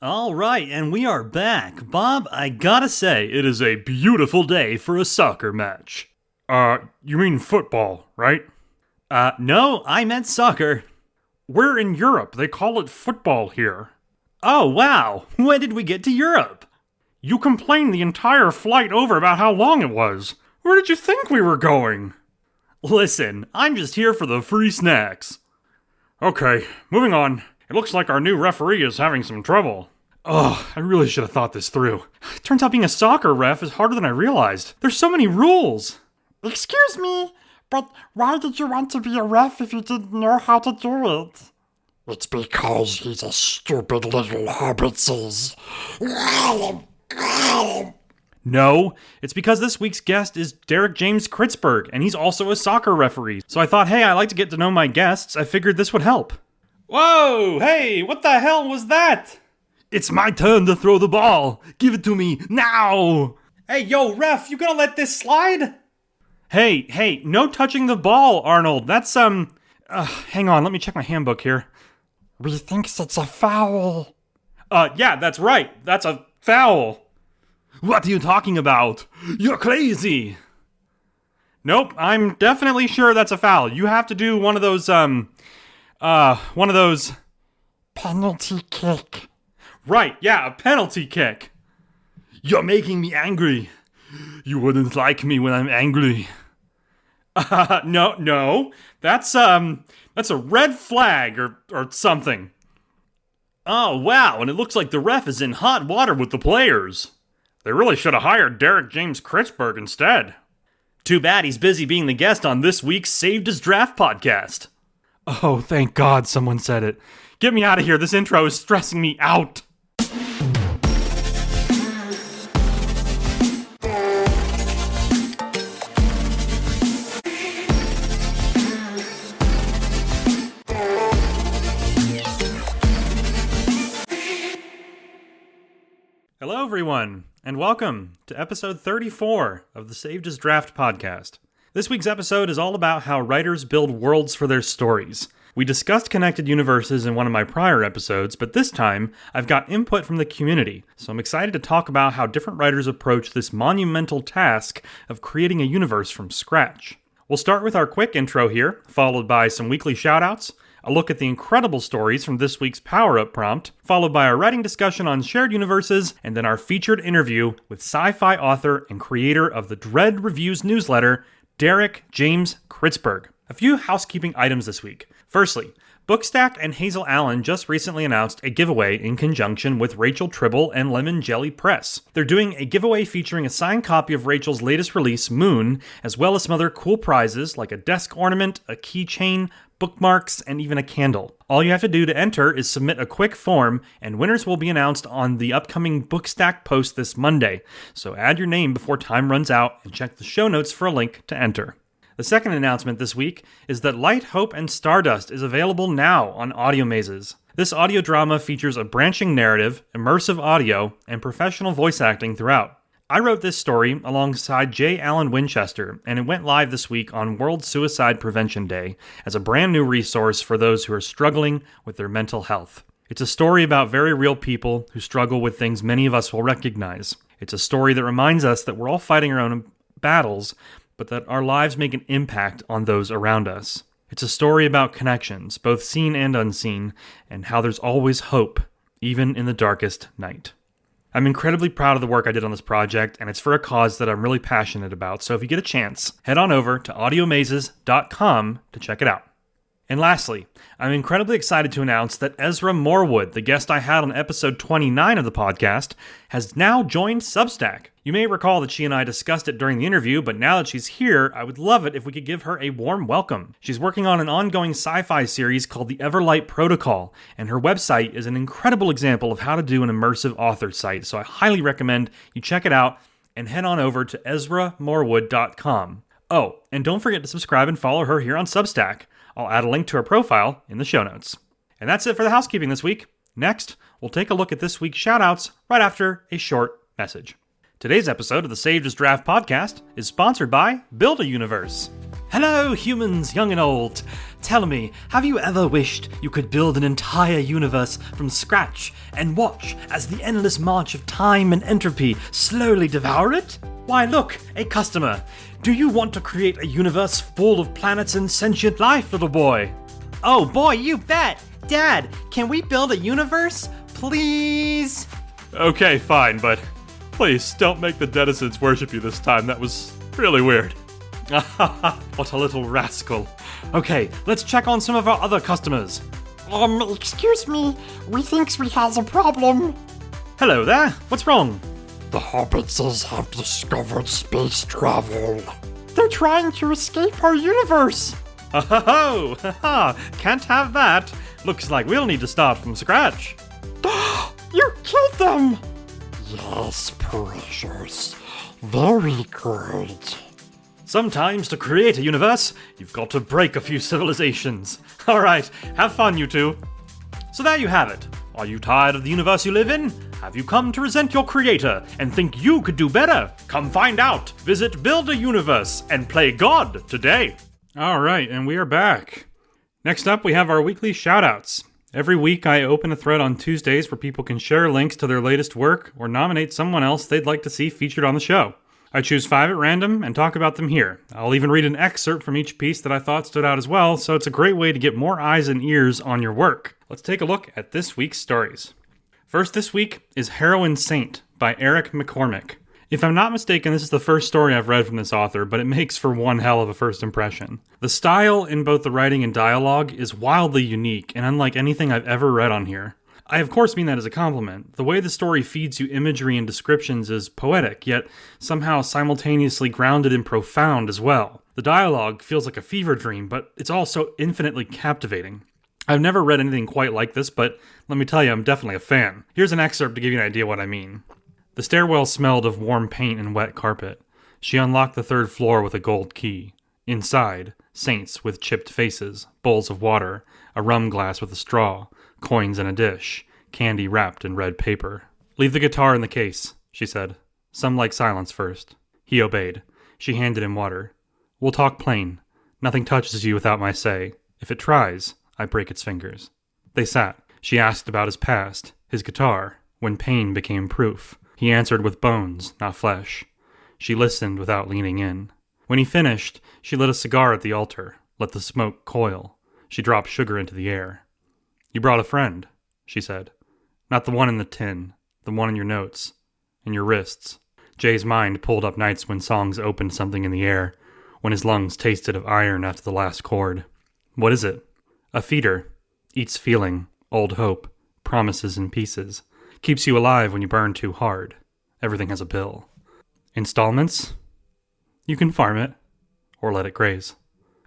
All right, and we are back. Bob, I gotta say, it is a beautiful day for a soccer match. You mean football, right? No, I meant soccer. We're in Europe. They call it football here. Oh, wow. When did we get to Europe? You complained the entire flight over about how long it was. Where did you think we were going? Listen, I'm just here for the free snacks. Okay, moving on. It looks like our new referee is having some trouble. Oh, I really should have thought this through. Turns out being a soccer ref is harder than I realized. There's so many rules. Excuse me, but why did you want to be a ref if you didn't know how to do it? It's because he's a stupid little hobbitses. No, it's because this week's guest is Derek James Kritzberg, and he's also a soccer referee. So I thought, hey, I like to get to know my guests. I figured this would help. Whoa, hey, what the hell was that? It's my turn to throw the ball. Give it to me now. Hey, yo, ref, you gonna let this slide? Hey, no touching the ball, Arnold. That's, hang on, let me check my handbook here. We thinks it's a foul. Yeah, that's right. That's a foul. What are you talking about? You're crazy. Nope, I'm definitely sure that's a foul. You have to do one of those, penalty kick. Right, yeah, a penalty kick. You're making me angry. You wouldn't like me when I'm angry. No. That's a red flag or something. Oh, wow, and it looks like the ref is in hot water with the players. They really should have hired Derek James Kritzberg instead. Too bad he's busy being the guest on this week's Saved as Draft podcast. Oh, thank God someone said it. Get me out of here. This intro is stressing me out. Hello, everyone, and welcome to episode 34 of the Saved as Draft podcast. This week's episode is all about how writers build worlds for their stories. We discussed connected universes in one of my prior episodes, but this time I've got input from the community, so I'm excited to talk about how different writers approach this monumental task of creating a universe from scratch. We'll start with our quick intro here, followed by some weekly shoutouts, a look at the incredible stories from this week's Power Up prompt, followed by our writing discussion on shared universes, and then our featured interview with sci-fi author and creator of the Dread Reviews newsletter, Derek James Kritzberg. A few housekeeping items this week. Firstly, Bookstack and Hazel Allen just recently announced a giveaway in conjunction with Rachel Tribble and Lemon Jelly Press. They're doing a giveaway featuring a signed copy of Rachel's latest release, Moon, as well as some other cool prizes like a desk ornament, a keychain, bookmarks, and even a candle. All you have to do to enter is submit a quick form, and winners will be announced on the upcoming Bookstack post this Monday. So add your name before time runs out and check the show notes for a link to enter. The second announcement this week is that Light, Hope, and Stardust is available now on Audio Mazes. This audio drama features a branching narrative, immersive audio, and professional voice acting throughout. I wrote this story alongside J. Allen Winchester, and it went live this week on World Suicide Prevention Day as a brand new resource for those who are struggling with their mental health. It's a story about very real people who struggle with things many of us will recognize. It's a story that reminds us that we're all fighting our own battles, but that our lives make an impact on those around us. It's a story about connections, both seen and unseen, and how there's always hope, even in the darkest night. I'm incredibly proud of the work I did on this project, and it's for a cause that I'm really passionate about, so if you get a chance, head on over to audiomazes.com to check it out. And lastly, I'm incredibly excited to announce that Ezra Morwood, the guest I had on episode 29 of the podcast, has now joined Substack. You may recall that she and I discussed it during the interview, but now that she's here, I would love it if we could give her a warm welcome. She's working on an ongoing sci-fi series called The Everlight Protocol, and her website is an incredible example of how to do an immersive author site, so I highly recommend you check it out and head on over to EzraMorwood.com. Oh, and don't forget to subscribe and follow her here on Substack. I'll add a link to her profile in the show notes. And that's it for the housekeeping this week. Next, we'll take a look at this week's shoutouts right after a short message. Today's episode of the Saved as Draft podcast is sponsored by Build a Universe. Hello, humans, young and old. Tell me, have you ever wished you could build an entire universe from scratch and watch as the endless march of time and entropy slowly devour it? Why, look, a customer. Do you want to create a universe full of planets and sentient life, little boy? Oh boy, you bet! Dad, can we build a universe? Please? Okay, fine, but please don't make the denizens worship you this time. That was really weird. What a little rascal. Okay, let's check on some of our other customers. Excuse me, we thinks we has a problem. Hello there, what's wrong? The Hobbitses have discovered space travel. They're trying to escape our universe. Oh, can't have that. Looks like we'll need to start from scratch. You killed them. Yes, precious. Very good. Sometimes to create a universe, you've got to break a few civilizations. Alright, have fun, you two. So there you have it. Are you tired of the universe you live in? Have you come to resent your creator and think you could do better? Come find out. Visit Build a Universe and play God today. Alright, and we are back. Next up, we have our weekly shoutouts. Every week, I open a thread on Tuesdays where people can share links to their latest work or nominate someone else they'd like to see featured on the show. I choose 5 at random and talk about them here. I'll even read an excerpt from each piece that I thought stood out as well, so it's a great way to get more eyes and ears on your work. Let's take a look at this week's stories. First this week is Heroine Saint by Eric McCormick. If I'm not mistaken, this is the first story I've read from this author, but it makes for one hell of a first impression. The style in both the writing and dialogue is wildly unique and unlike anything I've ever read on here. I of course mean that as a compliment. The way the story feeds you imagery and descriptions is poetic, yet somehow simultaneously grounded and profound as well. The dialogue feels like a fever dream, but it's also infinitely captivating. I've never read anything quite like this, but let me tell you, I'm definitely a fan. Here's an excerpt to give you an idea what I mean. The stairwell smelled of warm paint and wet carpet. She unlocked the 3rd floor with a gold key. Inside, saints with chipped faces, bowls of water, a rum glass with a straw, coins in a dish, candy wrapped in red paper. Leave the guitar in the case, she said. Some like silence first. He obeyed. She handed him water. We'll talk plain. Nothing touches you without my say. If it tries, I break its fingers. They sat. She asked about his past, his guitar, when pain became proof. He answered with bones, not flesh. She listened without leaning in. When he finished, she lit a cigar at the altar, let the smoke coil. She dropped sugar into the air. You brought a friend, she said. Not the one in the tin, the one in your notes, in your wrists. Jay's mind pulled up nights when songs opened something in the air, when his lungs tasted of iron after the last chord. What is it? A feeder. Eats feeling, old hope, promises in pieces. Keeps you alive when you burn too hard. Everything has a bill. Installments? You can farm it, or let it graze.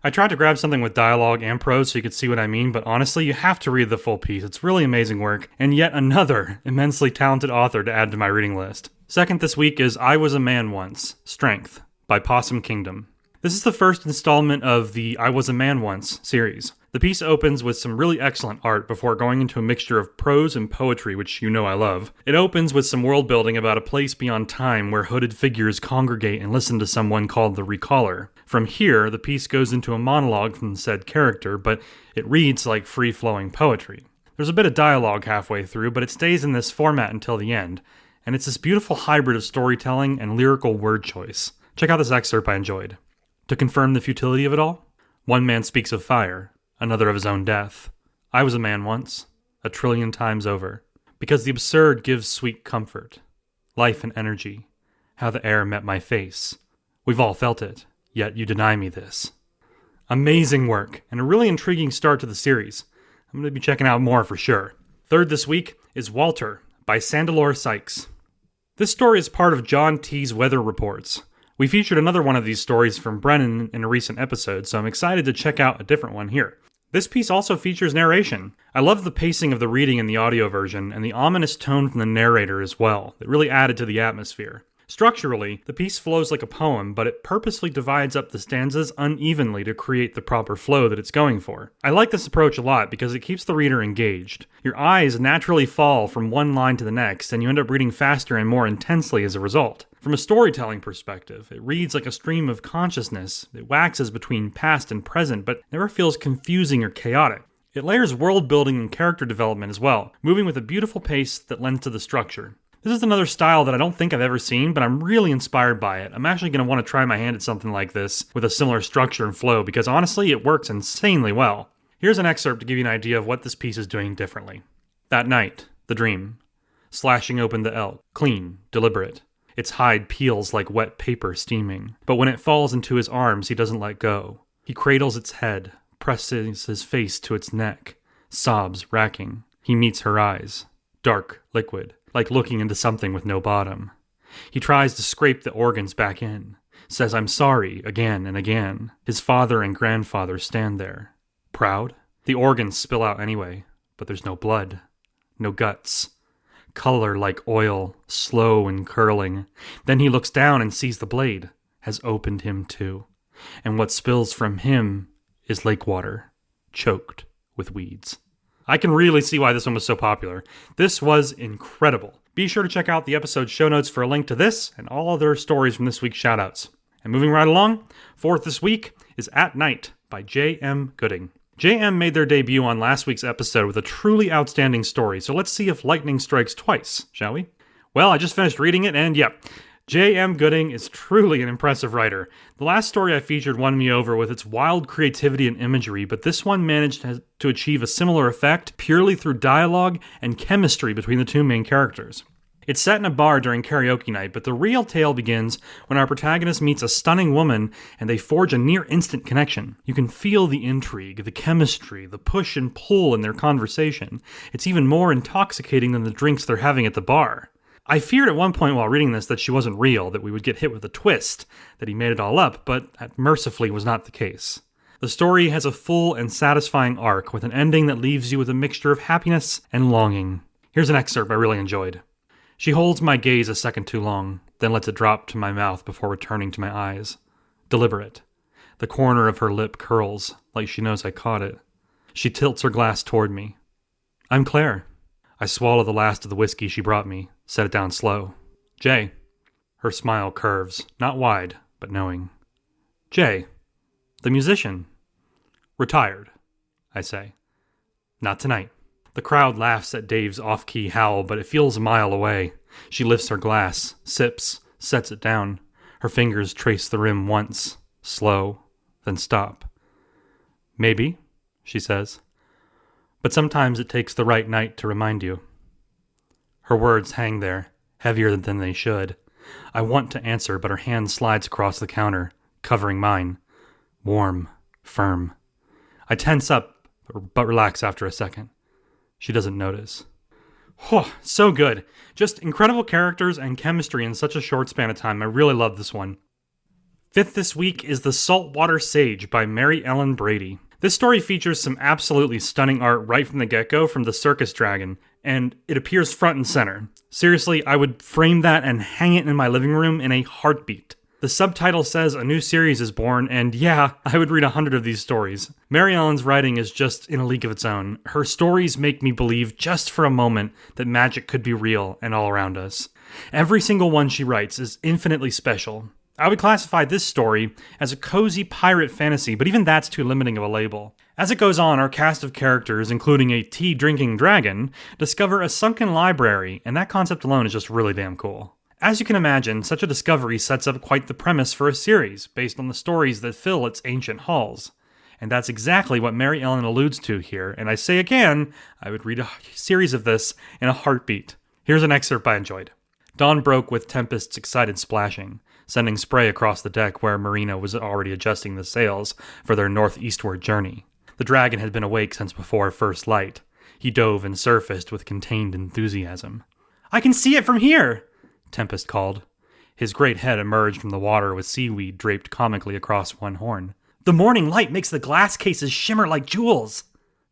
I tried to grab something with dialogue and prose so you could see what I mean, but honestly, you have to read the full piece. It's really amazing work, and yet another immensely talented author to add to my reading list. Second this week is I Was a Man Once, Strength, by Possum Kingdom. This is the first installment of the I Was a Man Once series. The piece opens with some really excellent art before going into a mixture of prose and poetry, which you know I love. It opens with some world building about a place beyond time where hooded figures congregate and listen to someone called the Recaller. From here, the piece goes into a monologue from the said character, but it reads like free-flowing poetry. There's a bit of dialogue halfway through, but it stays in this format until the end, and it's this beautiful hybrid of storytelling and lyrical word choice. Check out this excerpt I enjoyed. To confirm the futility of it all, one man speaks of fire, another of his own death. I was a man once, 1,000,000,000 times over, because the absurd gives sweet comfort, life and energy, how the air met my face. We've all felt it, yet you deny me this. Amazing work, and a really intriguing start to the series. I'm going to be checking out more for sure. Third this week is Walter by Sandalore Sykes. This story is part of John T.'s Weather Reports. We featured another one of these stories from Brennan in a recent episode, so I'm excited to check out a different one here. This piece also features narration. I love the pacing of the reading in the audio version, and the ominous tone from the narrator as well. It really added to the atmosphere. Structurally, the piece flows like a poem, but it purposely divides up the stanzas unevenly to create the proper flow that it's going for. I like this approach a lot because it keeps the reader engaged. Your eyes naturally fall from one line to the next, and you end up reading faster and more intensely as a result. From a storytelling perspective, it reads like a stream of consciousness. It waxes between past and present, but never feels confusing or chaotic. It layers world building and character development as well, moving with a beautiful pace that lends to the structure. This is another style that I don't think I've ever seen, but I'm really inspired by it. I'm actually going to want to try my hand at something like this with a similar structure and flow because honestly, it works insanely well. Here's an excerpt to give you an idea of what this piece is doing differently. That night, the dream. Slashing open the elk, clean, deliberate. Its hide peels like wet paper steaming. But when it falls into his arms, he doesn't let go. He cradles its head, presses his face to its neck, sobs racking. He meets her eyes, dark, liquid, like looking into something with no bottom. He tries to scrape the organs back in, says I'm sorry again and again. His father and grandfather stand there. Proud? The organs spill out anyway, but there's no blood, no guts. Color like oil, slow and curling. Then he looks down and sees the blade has opened him too. And what spills from him is lake water, choked with weeds. I can really see why this one was so popular. This was incredible. Be sure to check out the episode show notes for a link to this and all other stories from this week's shoutouts. And moving right along, fourth this week is At Night by J.M. Gooding. J.M. made their debut on last week's episode with a truly outstanding story, so let's see if lightning strikes twice, shall we? Well, I just finished reading it, and yep, J.M. Gooding is truly an impressive writer. The last story I featured won me over with its wild creativity and imagery, but this one managed to achieve a similar effect purely through dialogue and chemistry between the two main characters. It's set in a bar during karaoke night, but the real tale begins when our protagonist meets a stunning woman and they forge a near-instant connection. You can feel the intrigue, the chemistry, the push and pull in their conversation. It's even more intoxicating than the drinks they're having at the bar. I feared at one point while reading this that she wasn't real, that we would get hit with a twist, that he made it all up, but that mercifully was not the case. The story has a full and satisfying arc with an ending that leaves you with a mixture of happiness and longing. Here's an excerpt I really enjoyed. She holds my gaze a second too long, then lets it drop to my mouth before returning to my eyes. Deliberate. The corner of her lip curls, like she knows I caught it. She tilts her glass toward me. I'm Claire. I swallow the last of the whiskey she brought me, set it down slow. Jay. Her smile curves, not wide, but knowing. Jay. The musician. Retired, I say. Not tonight. The crowd laughs at Dave's off-key howl, but it feels a mile away. She lifts her glass, sips, sets it down. Her fingers trace the rim once, slow, then stop. Maybe, she says. But sometimes it takes the right night to remind you. Her words hang there, heavier than they should. I want to answer, but her hand slides across the counter, covering mine. Warm, firm. I tense up, but relax after a second. She doesn't notice. Oh, so good. Just incredible characters and chemistry in such a short span of time. I really love this one. Fifth this week is The Saltwater Sage by Mary Ellen Brady. This story features some absolutely stunning art right from the get-go from the circus dragon, and it appears front and center. Seriously, I would frame that and hang it in my living room in a heartbeat. The subtitle says a new series is born, and yeah, I would read 100 of these stories. Mary Ellen's writing is just in a league of its own. Her stories make me believe just for a moment that magic could be real and all around us. Every single one she writes is infinitely special. I would classify this story as a cozy pirate fantasy, but even that's too limiting of a label. As it goes on, our cast of characters, including a tea-drinking dragon, discover a sunken library, and that concept alone is just really damn cool. As you can imagine, such a discovery sets up quite the premise for a series, based on the stories that fill its ancient halls. And that's exactly what Mary Ellen alludes to here, and I say again, I would read a series of this in a heartbeat. Here's an excerpt I enjoyed. Dawn broke with Tempest's excited splashing, sending spray across the deck where Marina was already adjusting the sails for their northeastward journey. The dragon had been awake since before first light. He dove and surfaced with contained enthusiasm. "I can see it from here!" Tempest called. His great head emerged from the water with seaweed draped comically across one horn. "The morning light makes the glass cases shimmer like jewels!"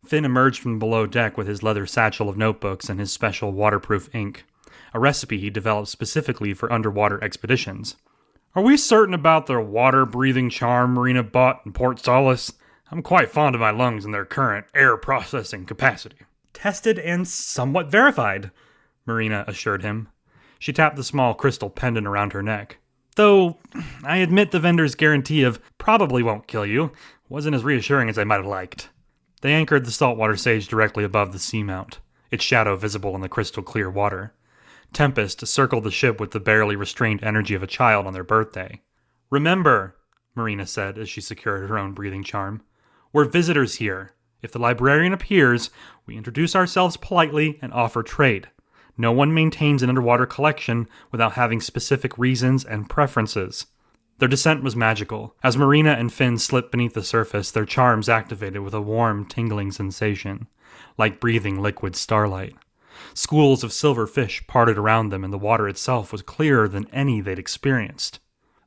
Finn emerged from below deck with his leather satchel of notebooks and his special waterproof ink. a recipe he developed specifically for underwater expeditions. Are we certain about the water-breathing charm Marina bought in Port Solace? I'm quite fond of my lungs and their current air-processing capacity. Tested and somewhat verified, Marina assured him. She tapped the small crystal pendant around her neck. Though, I admit the vendor's guarantee of probably won't kill you wasn't as reassuring as I might have liked. They anchored the saltwater sage directly above the seamount, its shadow visible in the crystal-clear water. Tempest circled the ship with the barely restrained energy of a child on their birthday. Remember, Marina said as she secured her own breathing charm, we're visitors here. If the librarian appears, we introduce ourselves politely and offer trade. No one maintains an underwater collection without having specific reasons and preferences. Their descent was magical. As Marina and Finn slipped beneath the surface, their charms activated with a warm, tingling sensation, like breathing liquid starlight. Schools of silver fish parted around them, and the water itself was clearer than any they'd experienced.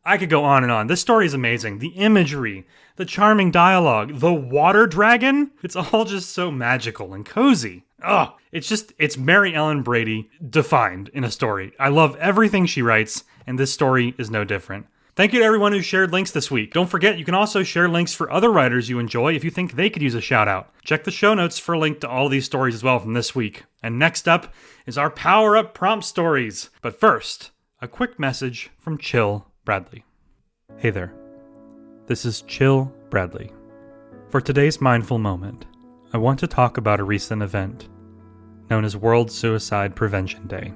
I could go on and on. This story is amazing. The imagery, the charming dialogue, the water dragon, it's all just so magical and cozy. It's Mary Ellen Brady defined in a story. I love everything she writes, and this story is no different. Thank you to everyone who shared links this week. Don't forget, you can also share links for other writers you enjoy if you think they could use a shout out. Check the show notes for a link to all of these stories as well from this week. And next up is our Power Up Prompt stories. But first, a quick message from Chill Bradley. Hey there. This is Chill Bradley. For today's mindful moment, I want to talk about a recent event known as World Suicide Prevention Day.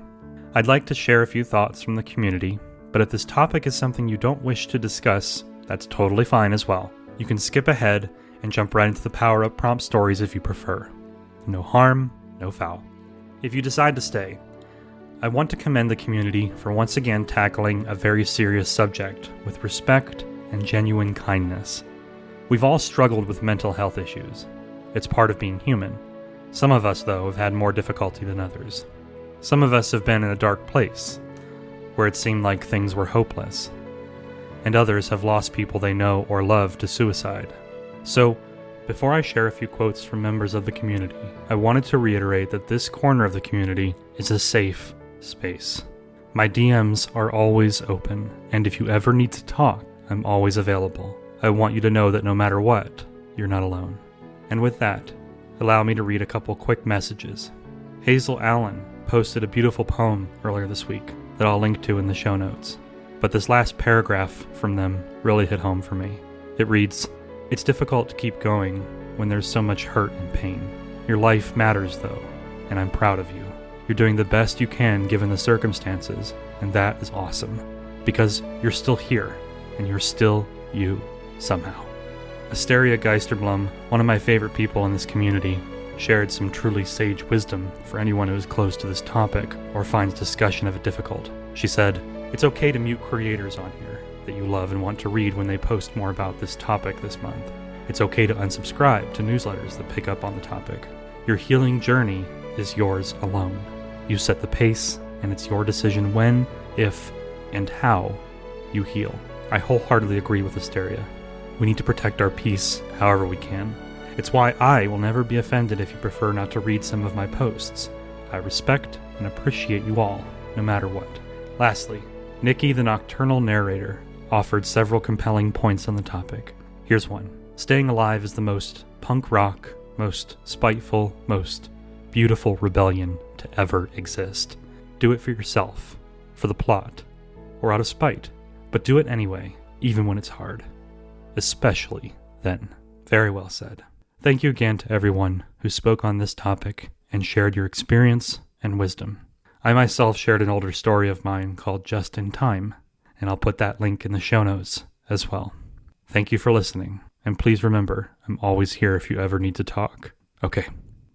I'd like to share a few thoughts from the community, but if this topic is something you don't wish to discuss, that's totally fine as well. You can skip ahead and jump right into the Power Up Prompt stories if you prefer. No harm, no foul. If you decide to stay, I want to commend the community for once again tackling a very serious subject with respect and genuine kindness. We've all struggled with mental health issues. It's part of being human. Some of us, though, have had more difficulty than others. Some of us have been in a dark place, where it seemed like things were hopeless, and others have lost people they know or love to suicide. So, before I share a few quotes from members of the community, I wanted to reiterate that this corner of the community is a safe space. My DMs are always open, and if you ever need to talk, I'm always available. I want you to know that no matter what, you're not alone. And with that, allow me to read a couple quick messages. Hazel Allen posted a beautiful poem earlier this week that I'll link to in the show notes. But this last paragraph from them really hit home for me. It reads, "It's difficult to keep going when there's so much hurt and pain. Your life matters though, and I'm proud of you. You're doing the best you can given the circumstances, and that is awesome. Because you're still here, and you're still you, somehow." Asteria Geisterblum, one of my favorite people in this community, shared some truly sage wisdom for anyone who is close to this topic or finds discussion of it difficult. She said, "It's okay to mute creators on here that you love and want to read when they post more about this topic this month. It's okay to unsubscribe to newsletters that pick up on the topic. Your healing journey is yours alone. You set the pace, and it's your decision when, if, and how you heal." I wholeheartedly agree with Asteria. We need to protect our peace however we can. It's why I will never be offended if you prefer not to read some of my posts. I respect and appreciate you all, no matter what. Lastly, Nikki the Nocturnal Narrator offered several compelling points on the topic. Here's one. Staying alive is the most punk rock, most spiteful, most beautiful rebellion to ever exist. Do it for yourself, for the plot, or out of spite, but do it anyway, even when it's hard. Especially then. Very well said. Thank you again to everyone who spoke on this topic and shared your experience and wisdom. I myself shared an older story of mine called Just in Time, and I'll put that link in the show notes as well. Thank you for listening, and please remember, I'm always here if you ever need to talk. Okay,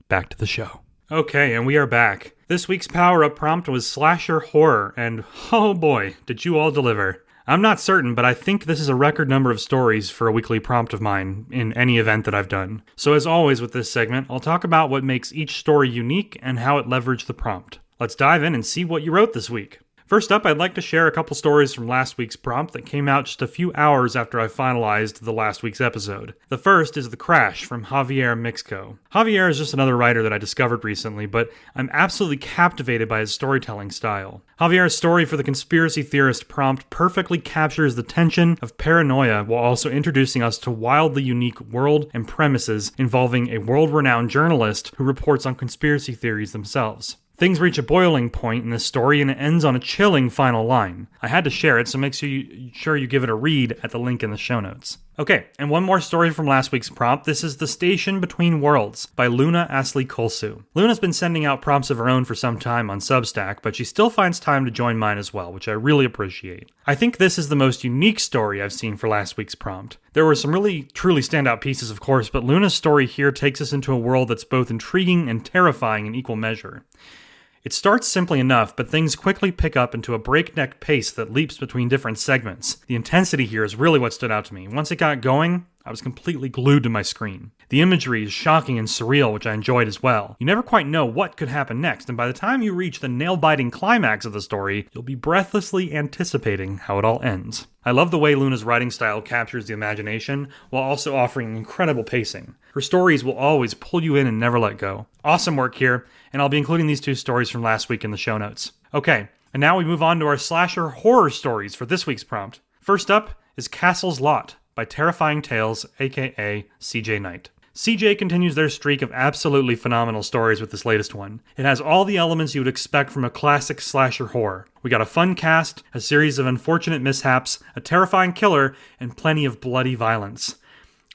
back to the show. Okay, and we are back. This week's power-up prompt was slasher horror, and oh boy, did you all deliver. I'm not certain, but I think this is a record number of stories for a weekly prompt of mine in any event that I've done. So as always with this segment, I'll talk about what makes each story unique and how it leveraged the prompt. Let's dive in and see what you wrote this week. First up, I'd like to share a couple stories from last week's prompt that came out just a few hours after I finalized the last week's episode. The first is The Crash from Javier Mixco. Javier is just another writer that I discovered recently, but I'm absolutely captivated by his storytelling style. Javier's story for the conspiracy theorist prompt perfectly captures the tension of paranoia while also introducing us to wildly unique world and premises involving a world-renowned journalist who reports on conspiracy theories themselves. Things reach a boiling point in this story and it ends on a chilling final line. I had to share it, so make sure you give it a read at the link in the show notes. Okay, and one more story from last week's prompt. This is The Station Between Worlds by Luna Asli Kolsu. Luna's been sending out prompts of her own for some time on Substack, but she still finds time to join mine as well, which I really appreciate. I think this is the most unique story I've seen for last week's prompt. There were some really, truly standout pieces, of course, but Luna's story here takes us into a world that's both intriguing and terrifying in equal measure. It starts simply enough, but things quickly pick up into a breakneck pace that leaps between different segments. The intensity here is really what stood out to me. Once it got going, I was completely glued to my screen. The imagery is shocking and surreal, which I enjoyed as well. You never quite know what could happen next, and by the time you reach the nail-biting climax of the story, you'll be breathlessly anticipating how it all ends. I love the way Luna's writing style captures the imagination, while also offering incredible pacing. Her stories will always pull you in and never let go. Awesome work here, and I'll be including these two stories from last week in the show notes. Okay, and now we move on to our slasher horror stories for this week's prompt. First up is Castle's Lot by Terrifying Tales, aka CJ Knight. CJ continues their streak of absolutely phenomenal stories with this latest one. It has all the elements you would expect from a classic slasher horror. We got a fun cast, a series of unfortunate mishaps, a terrifying killer, and plenty of bloody violence.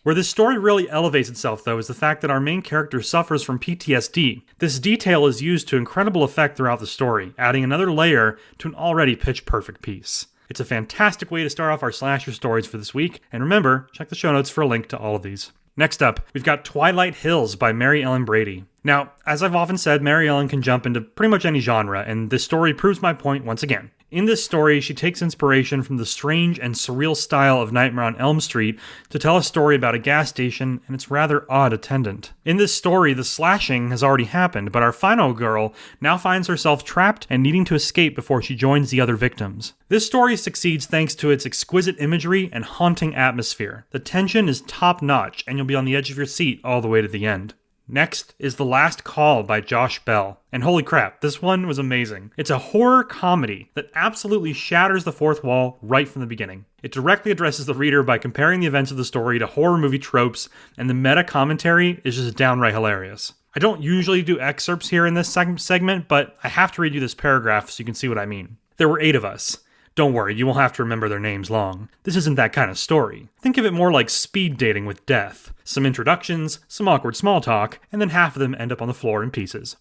Where this story really elevates itself, though, is the fact that our main character suffers from PTSD. This detail is used to incredible effect throughout the story, adding another layer to an already pitch-perfect piece. It's a fantastic way to start off our slasher stories for this week, and remember, check the show notes for a link to all of these. Next up, we've got Twilight Hills by Mary Ellen Brady. Now, as I've often said, Mary Ellen can jump into pretty much any genre, and this story proves my point once again. In this story, she takes inspiration from the strange and surreal style of Nightmare on Elm Street to tell a story about a gas station and its rather odd attendant. In this story, the slashing has already happened, but our final girl now finds herself trapped and needing to escape before she joins the other victims. This story succeeds thanks to its exquisite imagery and haunting atmosphere. The tension is top-notch, and you'll be on the edge of your seat all the way to the end. Next is The Last Call by Josh Bell. And holy crap, this one was amazing. It's a horror comedy that absolutely shatters the fourth wall right from the beginning. It directly addresses the reader by comparing the events of the story to horror movie tropes, and the meta commentary is just downright hilarious. I don't usually do excerpts here in this segment, but I have to read you this paragraph so you can see what I mean. There were 8 of us. Don't worry, you won't have to remember their names long. This isn't that kind of story. Think of it more like speed dating with death. Some introductions, some awkward small talk, and then half of them end up on the floor in pieces.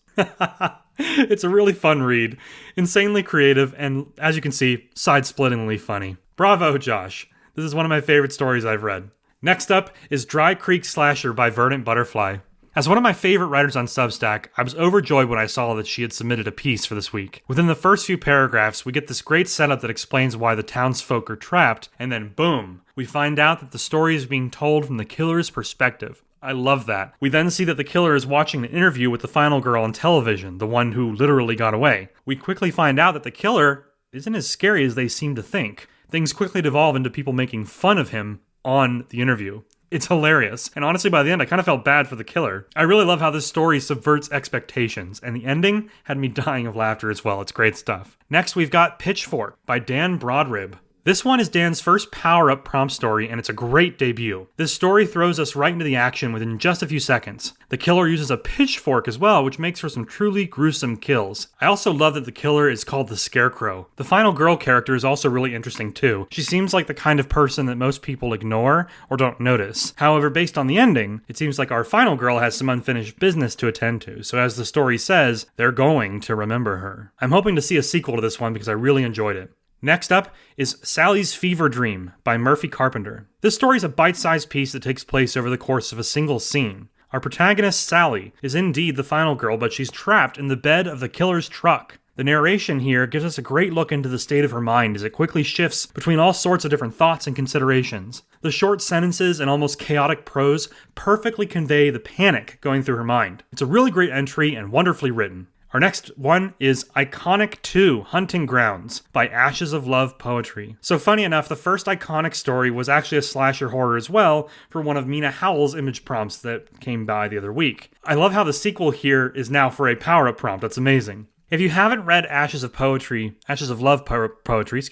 It's a really fun read, insanely creative, and as you can see, side-splittingly funny. Bravo, Josh. This is one of my favorite stories I've read. Next up is Dry Creek Slasher by Verdant Butterfly. As one of my favorite writers on Substack, I was overjoyed when I saw that she had submitted a piece for this week. Within the first few paragraphs, we get this great setup that explains why the townsfolk are trapped, and then boom, we find out that the story is being told from the killer's perspective. I love that. We then see that the killer is watching an interview with the final girl on television, the one who literally got away. We quickly find out that the killer isn't as scary as they seem to think. Things quickly devolve into people making fun of him on the interview. It's hilarious, and honestly by the end I kind of felt bad for the killer. I really love how this story subverts expectations, and the ending had me dying of laughter as well. It's great stuff. Next we've got Pitchfork by Dan Broadrib. This one is Dan's first power-up prompt story, and it's a great debut. This story throws us right into the action within just a few seconds. The killer uses a pitchfork as well, which makes for some truly gruesome kills. I also love that the killer is called the Scarecrow. The final girl character is also really interesting too. She seems like the kind of person that most people ignore or don't notice. However, based on the ending, it seems like our final girl has some unfinished business to attend to, so as the story says, they're going to remember her. I'm hoping to see a sequel to this one because I really enjoyed it. Next up is Sally's Fever Dream by Murphy Carpenter. This story is a bite-sized piece that takes place over the course of a single scene. Our protagonist, Sally, is indeed the final girl, but she's trapped in the bed of the killer's truck. The narration here gives us a great look into the state of her mind as it quickly shifts between all sorts of different thoughts and considerations. The short sentences and almost chaotic prose perfectly convey the panic going through her mind. It's a really great entry and wonderfully written. Our next one is Iconic 2 Hunting Grounds by Ashes of Love Poetry. So funny enough, the first Iconic story was actually a slasher horror as well for one of Mina Howell's image prompts that came by the other week. I love how the sequel here is now for a power-up prompt. That's amazing. If you haven't read Ashes of Love Poetry,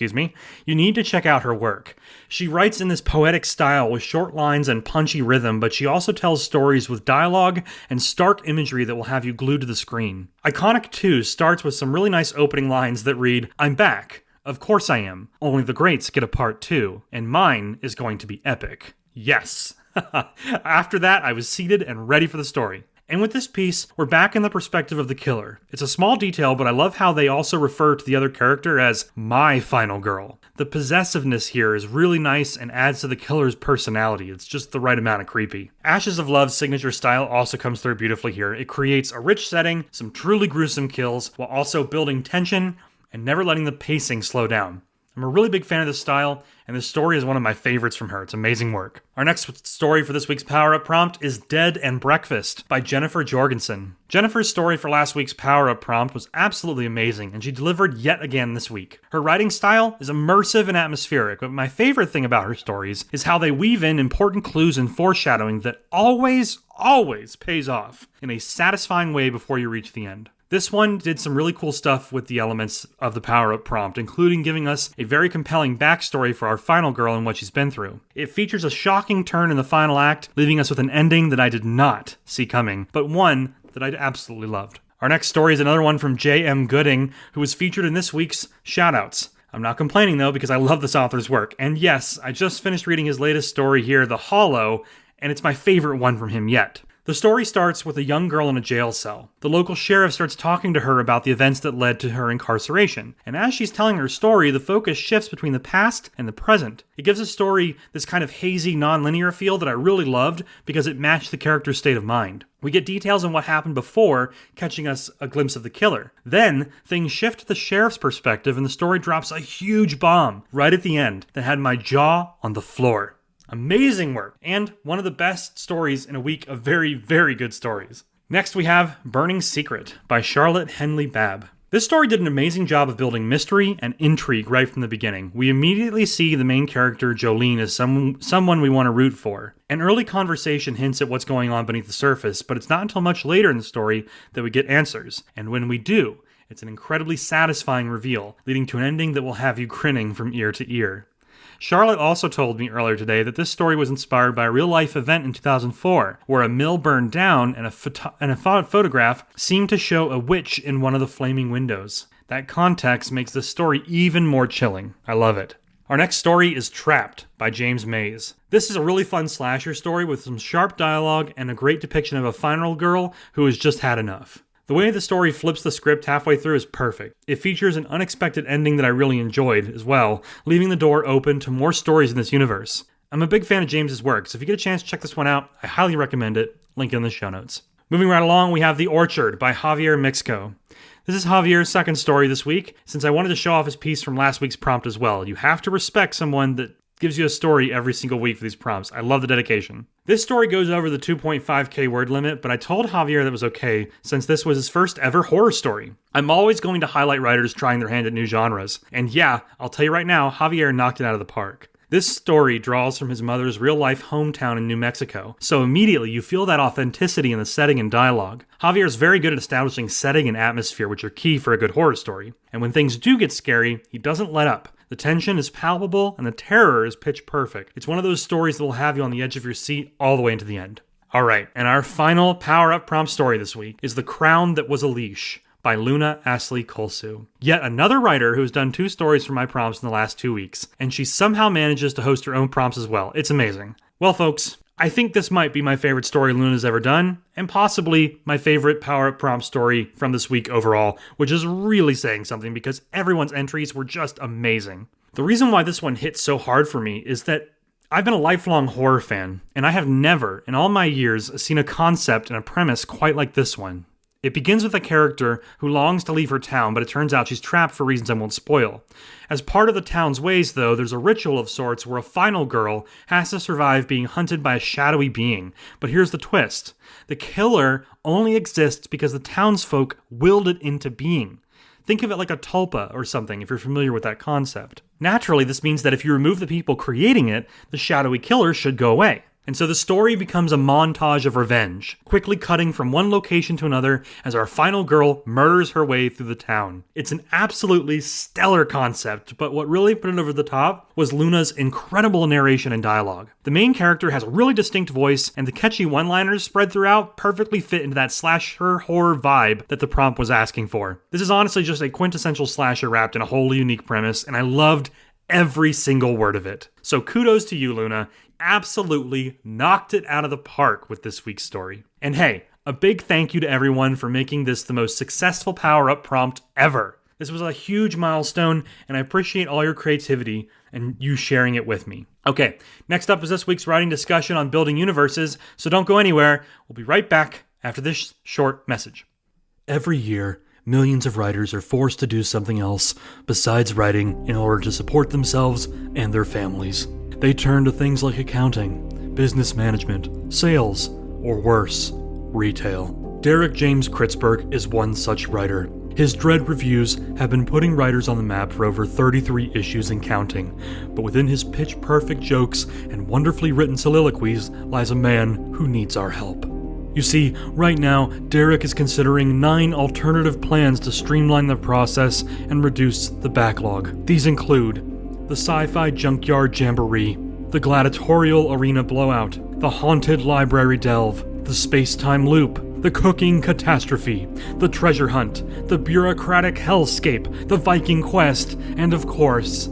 you need to check out her work. She writes in this poetic style with short lines and punchy rhythm, but she also tells stories with dialogue and stark imagery that will have you glued to the screen. Iconic 2 starts with some really nice opening lines that read, "I'm back. Of course I am. Only the greats get a part 2, and mine is going to be epic." Yes. After that, I was seated and ready for the story. And with this piece, we're back in the perspective of the killer. It's a small detail, but I love how they also refer to the other character as my final girl. The possessiveness here is really nice and adds to the killer's personality. It's just the right amount of creepy. Ashes of Love's signature style also comes through beautifully here. It creates a rich setting, some truly gruesome kills, while also building tension and never letting the pacing slow down. I'm a really big fan of this style, and this story is one of my favorites from her. It's amazing work. Our next story for this week's power-up prompt is Dead and Breakfast by Jennifer Jorgensen. Jennifer's story for last week's power-up prompt was absolutely amazing, and she delivered yet again this week. Her writing style is immersive and atmospheric, but my favorite thing about her stories is how they weave in important clues and foreshadowing that always pays off in a satisfying way before you reach the end. This one did some really cool stuff with the elements of the power-up prompt, including giving us a very compelling backstory for our final girl and what she's been through. It features a shocking turn in the final act, leaving us with an ending that I did not see coming, but one that I absolutely loved. Our next story is another one from J.M. Gooding, who was featured in this week's Shoutouts. I'm not complaining though, because I love this author's work. And yes, I just finished reading his latest story here, The Hollow, and it's my favorite one from him yet. The story starts with a young girl in a jail cell. The local sheriff starts talking to her about the events that led to her incarceration. And as she's telling her story, the focus shifts between the past and the present. It gives the story this kind of hazy, non-linear feel that I really loved because it matched the character's state of mind. We get details on what happened before, catching us a glimpse of the killer. Then, things shift to the sheriff's perspective and the story drops a huge bomb right at the end that had my jaw on the floor. Amazing work, and one of the best stories in a week of very, very good stories. Next we have Burning Secret by Charlotte Henley Babb. This story did an amazing job of building mystery and intrigue right from the beginning. We immediately see the main character, Jolene, as someone we want to root for. An early conversation hints at what's going on beneath the surface, but it's not until much later in the story that we get answers. And when we do, it's an incredibly satisfying reveal, leading to an ending that will have you grinning from ear to ear. Charlotte also told me earlier today that this story was inspired by a real-life event in 2004, where a mill burned down and a photograph seemed to show a witch in one of the flaming windows. That context makes this story even more chilling. I love it. Our next story is Trapped by James Mays. This is a really fun slasher story with some sharp dialogue and a great depiction of a final girl who has just had enough. The way the story flips the script halfway through is perfect. It features an unexpected ending that I really enjoyed as well, leaving the door open to more stories in this universe. I'm a big fan of James's work, so if you get a chance to check this one out, I highly recommend it. Link in the show notes. Moving right along, we have The Orchard by Javier Mixco. This is Javier's second story this week, since I wanted to show off his piece from last week's prompt as well. You have to respect someone that gives you a story every single week for these prompts. I love the dedication. This story goes over the 2.5k word limit, but I told Javier that was okay since this was his first ever horror story. I'm always going to highlight writers trying their hand at new genres. And yeah, I'll tell you right now, Javier knocked it out of the park. This story draws from his mother's real-life hometown in New Mexico, so immediately you feel that authenticity in the setting and dialogue. Javier is very good at establishing setting and atmosphere, which are key for a good horror story. And when things do get scary, he doesn't let up. The tension is palpable, and the terror is pitch perfect. It's one of those stories that will have you on the edge of your seat all the way into the end. Alright, and our final power-up prompt story this week is The Crown That Was a Leash by Luna Astley Kolsu. Yet another writer who has done 2 stories for my prompts in the last 2 weeks, and she somehow manages to host her own prompts as well. It's amazing. Well, folks, I think this might be my favorite story Luna's ever done, and possibly my favorite power-up prompt story from this week overall, which is really saying something because everyone's entries were just amazing. The reason why this one hit so hard for me is that I've been a lifelong horror fan, and I have never, in all my years, seen a concept and a premise quite like this one. It begins with a character who longs to leave her town, but it turns out she's trapped for reasons I won't spoil. As part of the town's ways, though, there's a ritual of sorts where a final girl has to survive being hunted by a shadowy being. But here's the twist. The killer only exists because the townsfolk willed it into being. Think of it like a tulpa or something, if you're familiar with that concept. Naturally, this means that if you remove the people creating it, the shadowy killer should go away. And so the story becomes a montage of revenge, quickly cutting from one location to another as our final girl murders her way through the town. It's an absolutely stellar concept, but what really put it over the top was Luna's incredible narration and dialogue. The main character has a really distinct voice, and the catchy one-liners spread throughout perfectly fit into that slasher horror vibe that the prompt was asking for. This is honestly just a quintessential slasher wrapped in a wholly unique premise, and I loved every single word of it. So kudos to you, Luna. Absolutely knocked it out of the park with this week's story. And hey, a big thank you to everyone for making this the most successful power-up prompt ever. This was a huge milestone, and I appreciate all your creativity and you sharing it with me. Okay, next up is this week's writing discussion on building universes, so don't go anywhere. We'll be right back after this short message. Every year, millions of writers are forced to do something else besides writing in order to support themselves and their families. They turn to things like accounting, business management, sales, or worse, retail. Derek James Kritzberg is one such writer. His Dread reviews have been putting writers on the map for over 33 issues and counting, but within his pitch-perfect jokes and wonderfully written soliloquies lies a man who needs our help. You see, right now, Derek is considering 9 alternative plans to streamline the process and reduce the backlog. These include the Sci-Fi Junkyard Jamboree, the Gladiatorial Arena Blowout, the Haunted Library Delve, the Space-Time Loop, the Cooking Catastrophe, the Treasure Hunt, the Bureaucratic Hellscape, the Viking Quest, and of course,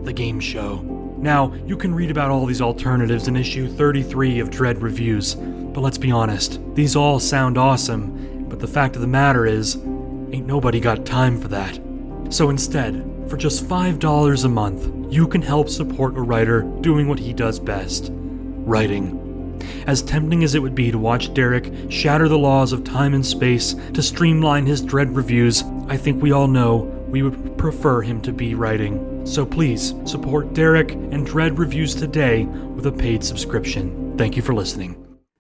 the Game Show. Now, you can read about all these alternatives in issue 33 of Dread Reviews, but let's be honest, these all sound awesome, but the fact of the matter is, ain't nobody got time for that. So instead, for just $5 a month, you can help support a writer doing what he does best, writing. As tempting as it would be to watch Derek shatter the laws of time and space to streamline his Dread reviews, I think we all know we would prefer him to be writing. So please, support Derek and Dread Reviews today with a paid subscription. Thank you for listening.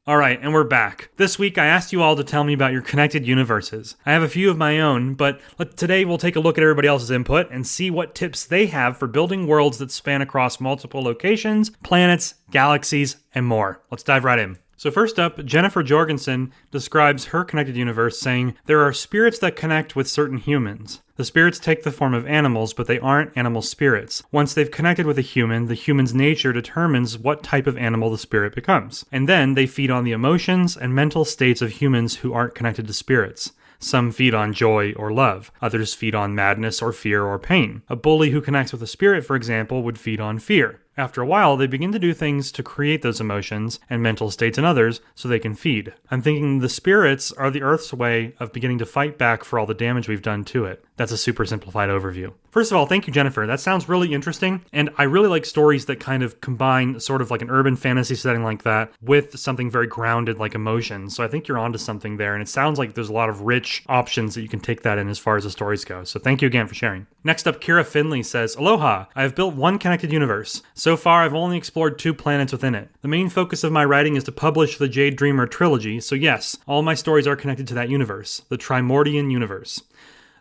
Alright, and we're back. This week I asked you all to tell me about your connected universes. I have a few of my own, but today we'll take a look at everybody else's input and see what tips they have for building worlds that span across multiple locations, planets, galaxies, and more. Let's dive right in. So first up, Jennifer Jorgensen describes her connected universe saying, there are spirits that connect with certain humans. The spirits take the form of animals, but they aren't animal spirits. Once they've connected with a human, the human's nature determines what type of animal the spirit becomes. And then they feed on the emotions and mental states of humans who aren't connected to spirits. Some feed on joy or love. Others feed on madness or fear or pain. A bully who connects with a spirit, for example, would feed on fear. After a while, they begin to do things to create those emotions and mental states in others so they can feed. I'm thinking the spirits are the Earth's way of beginning to fight back for all the damage we've done to it. That's a super simplified overview. First of all, thank you, Jennifer. That sounds really interesting, and I really like stories that kind of combine sort of like an urban fantasy setting like that with something very grounded like emotions. So I think you're onto something there, and it sounds like there's a lot of rich options that you can take that in as far as the stories go. So thank you again for sharing. Next up, Kira Finley says, Aloha! I have built one connected universe. So far, I've only explored 2 planets within it. The main focus of my writing is to publish the Jade Dreamer trilogy, so yes, all my stories are connected to that universe, the Trimordian universe.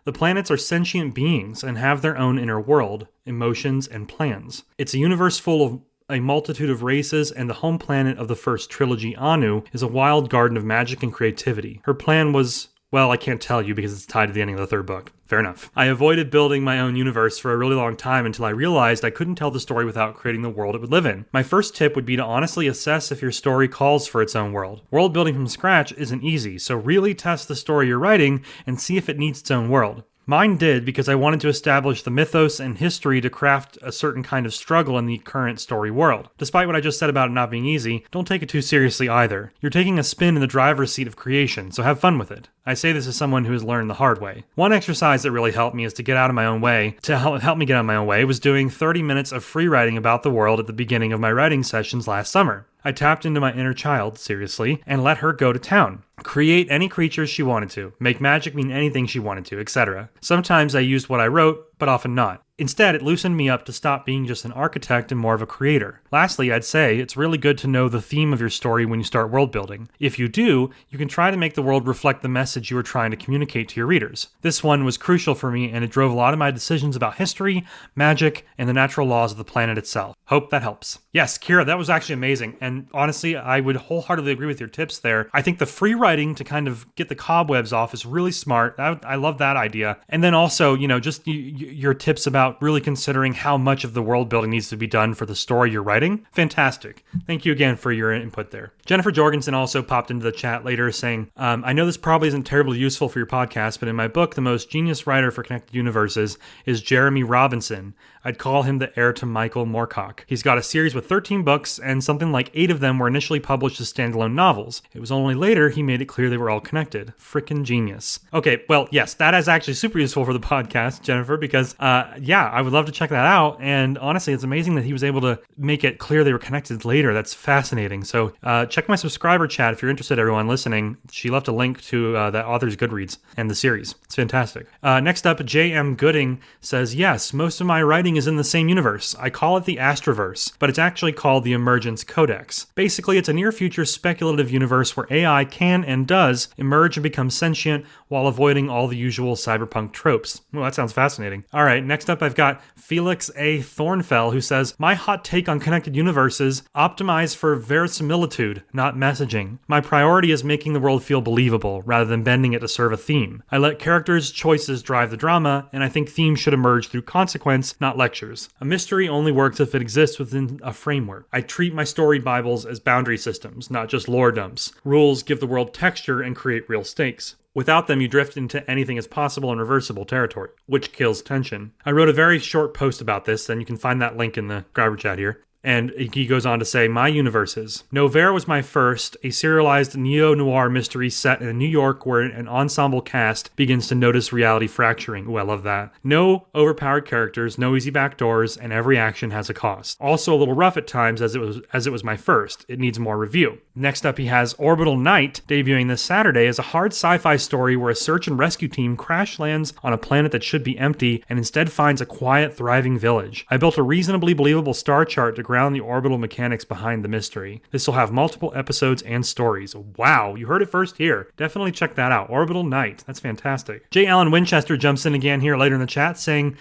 The planets are sentient beings and have their own inner world, emotions, and plans. It's a universe full of a multitude of races, and the home planet of the first trilogy, Anu, is a wild garden of magic and creativity. Her plan was, well, I can't tell you because it's tied to the ending of the 3rd book. Fair enough. I avoided building my own universe for a really long time until I realized I couldn't tell the story without creating the world it would live in. My first tip would be to honestly assess if your story calls for its own world. World building from scratch isn't easy, so really test the story you're writing and see if it needs its own world. Mine did because I wanted to establish the mythos and history to craft a certain kind of struggle in the current story world. Despite what I just said about it not being easy, don't take it too seriously either. You're taking a spin in the driver's seat of creation, so have fun with it. I say this as someone who has learned the hard way. One exercise that really helped me is to get out of my own way. To help me get out of my own way was doing 30 minutes of free writing about the world at the beginning of my writing sessions last summer. I tapped into my inner child, seriously, and let her go to town. Create any creatures she wanted to, make magic mean anything she wanted to, etc. Sometimes I used what I wrote, but often not. Instead, it loosened me up to stop being just an architect and more of a creator. Lastly, I'd say it's really good to know the theme of your story when you start world building. If you do, you can try to make the world reflect the message you were trying to communicate to your readers. This one was crucial for me, and it drove a lot of my decisions about history, magic, and the natural laws of the planet itself. Hope that helps. Yes, Kira, that was actually amazing. And honestly, I would wholeheartedly agree with your tips there. I think the free writing to kind of get the cobwebs off is really smart. I love that idea. And then also, just your tips about really considering how much of the world building needs to be done for the story you're writing. Fantastic. Thank you again for your input there. Jennifer Jorgensen also popped into the chat later saying, I know this probably isn't terribly useful for your podcast, but in my book, the most genius writer for connected universes is Jeremy Robinson. I'd call him the heir to Michael Moorcock. He's got a series with 13 books, and something like 8 of them were initially published as standalone novels. It was only later he made it clear they were all connected. Frickin' genius. Okay, well, yes, that is actually super useful for the podcast, Jennifer, because, I would love to check that out, and honestly, it's amazing that he was able to make it clear they were connected later. That's fascinating. So, check my subscriber chat if you're interested, everyone listening. She left a link to that author's Goodreads and the series. It's fantastic. Next up, J.M. Gooding says, yes, most of my writing is in the same universe. I call it the Astroverse, but it's actually called the Emergence Codex. Basically, it's a near-future speculative universe where AI can and does emerge and become sentient while avoiding all the usual cyberpunk tropes. Well, that sounds fascinating. All right, next up I've got Felix A. Thornfell, who says, my hot take on connected universes, optimize for verisimilitude, not messaging. My priority is making the world feel believable, rather than bending it to serve a theme. I let characters' choices drive the drama, and I think themes should emerge through consequence, not lectures. A mystery only works if it exists within a framework. I treat my story bibles as boundary systems, not just lore dumps. Rules give the world texture and create real stakes. Without them, you drift into anything is possible and reversible territory, which kills tension. I wrote a very short post about this, and you can find that link in the Garbage chat here. And he goes on to say, my universes. Novair was my first, a serialized neo-noir mystery set in New York where an ensemble cast begins to notice reality fracturing. Ooh, I love that. No overpowered characters, no easy backdoors, and every action has a cost. Also a little rough at times as it was my first. It needs more review. Next up, he has Orbital Night, debuting this Saturday as a hard sci-fi story where a search and rescue team crash lands on a planet that should be empty and instead finds a quiet, thriving village. I built a reasonably believable star chart to ground the orbital mechanics behind the mystery. This will have multiple episodes and stories. Wow, you heard it first here. Definitely check that out. Orbital Night. That's fantastic. J. Allen Winchester jumps in again here later in the chat saying,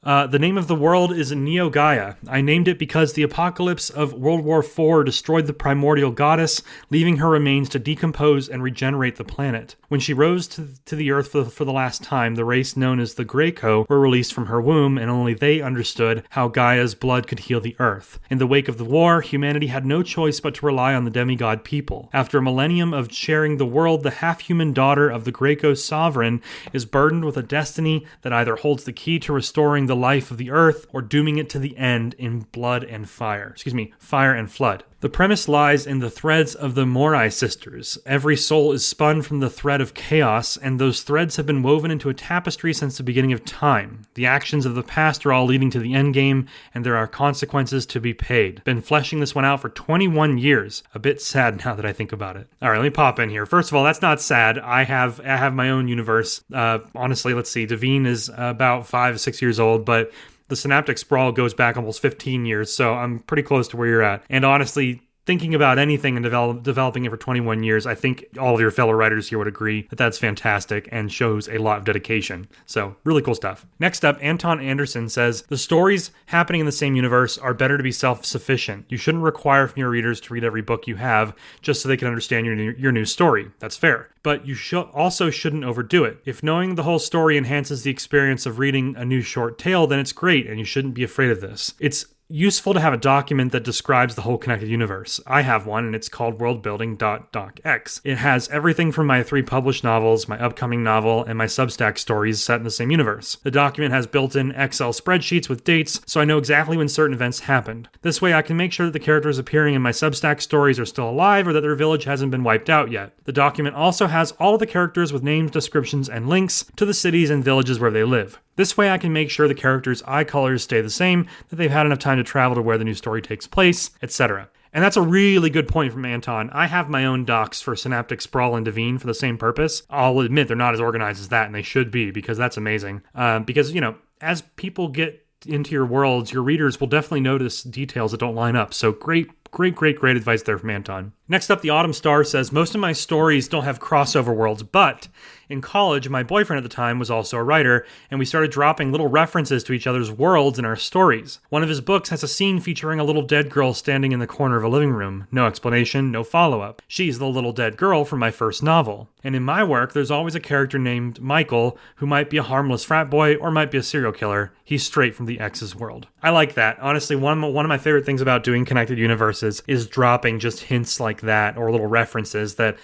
the name of the world is Neo Gaia. I named it because the apocalypse of World War IV destroyed the primordial goddess, leaving her remains to decompose and regenerate the planet. When she rose to the earth for the last time, the race known as the Graco were released from her womb, and only they understood how Gaia's blood could heal the earth. In the wake of the war, humanity had no choice but to rely on the demigod people. After a millennium of sharing the world, the half-human daughter of the Graco sovereign is burdened with a destiny that either holds the key to restoring the life of the earth or dooming it to the end in fire and flood. The premise lies in the threads of the Morai sisters. Every soul is spun from the thread of chaos, and those threads have been woven into a tapestry since the beginning of time. The actions of the past are all leading to the endgame, and there are consequences to be paid. Been fleshing this one out for 21 years. A bit sad now that I think about it. All right, let me pop in here. First of all, that's not sad. I have my own universe. Honestly, let's see. Devine is about 5-6 years old, but the Synaptic Sprawl goes back almost 15 years, so I'm pretty close to where you're at. And honestly, thinking about anything and developing it for 21 years, I think all of your fellow writers here would agree that that's fantastic and shows a lot of dedication. So, really cool stuff. Next up, Anton Anderson says, the stories happening in the same universe are better to be self-sufficient. You shouldn't require from your readers to read every book you have just so they can understand your new story. That's fair. But you also shouldn't overdo it. If knowing the whole story enhances the experience of reading a new short tale, then it's great, and you shouldn't be afraid of this. It's useful to have a document that describes the whole connected universe. I have one, and it's called worldbuilding.docx. It has everything from my 3 published novels, my upcoming novel, and my Substack stories set in the same universe. The document has built-in Excel spreadsheets with dates, so I know exactly when certain events happened. This way I can make sure that the characters appearing in my Substack stories are still alive or that their village hasn't been wiped out yet. The document also has all of the characters with names, descriptions, and links to the cities and villages where they live. This way I can make sure the characters' eye colors stay the same, that they've had enough time to travel to where the new story takes place, etc. And that's a really good point from Anton. I have my own docs for Synaptic Sprawl and Devine for the same purpose. I'll admit they're not as organized as that, and they should be, because that's amazing. Because, as people get into your worlds, your readers will definitely notice details that don't line up. So great advice there from Anton. Next up, the Autumn Star says, most of my stories don't have crossover worlds, but in college, my boyfriend at the time was also a writer, and we started dropping little references to each other's worlds in our stories. One of his books has a scene featuring a little dead girl standing in the corner of a living room. No explanation, no follow-up. She's the little dead girl from my first novel. And in my work, there's always a character named Michael, who might be a harmless frat boy or might be a serial killer. He's straight from the X's world. I like that. Honestly, one of my favorite things about doing Connected Universes is dropping just hints like that, or little references that,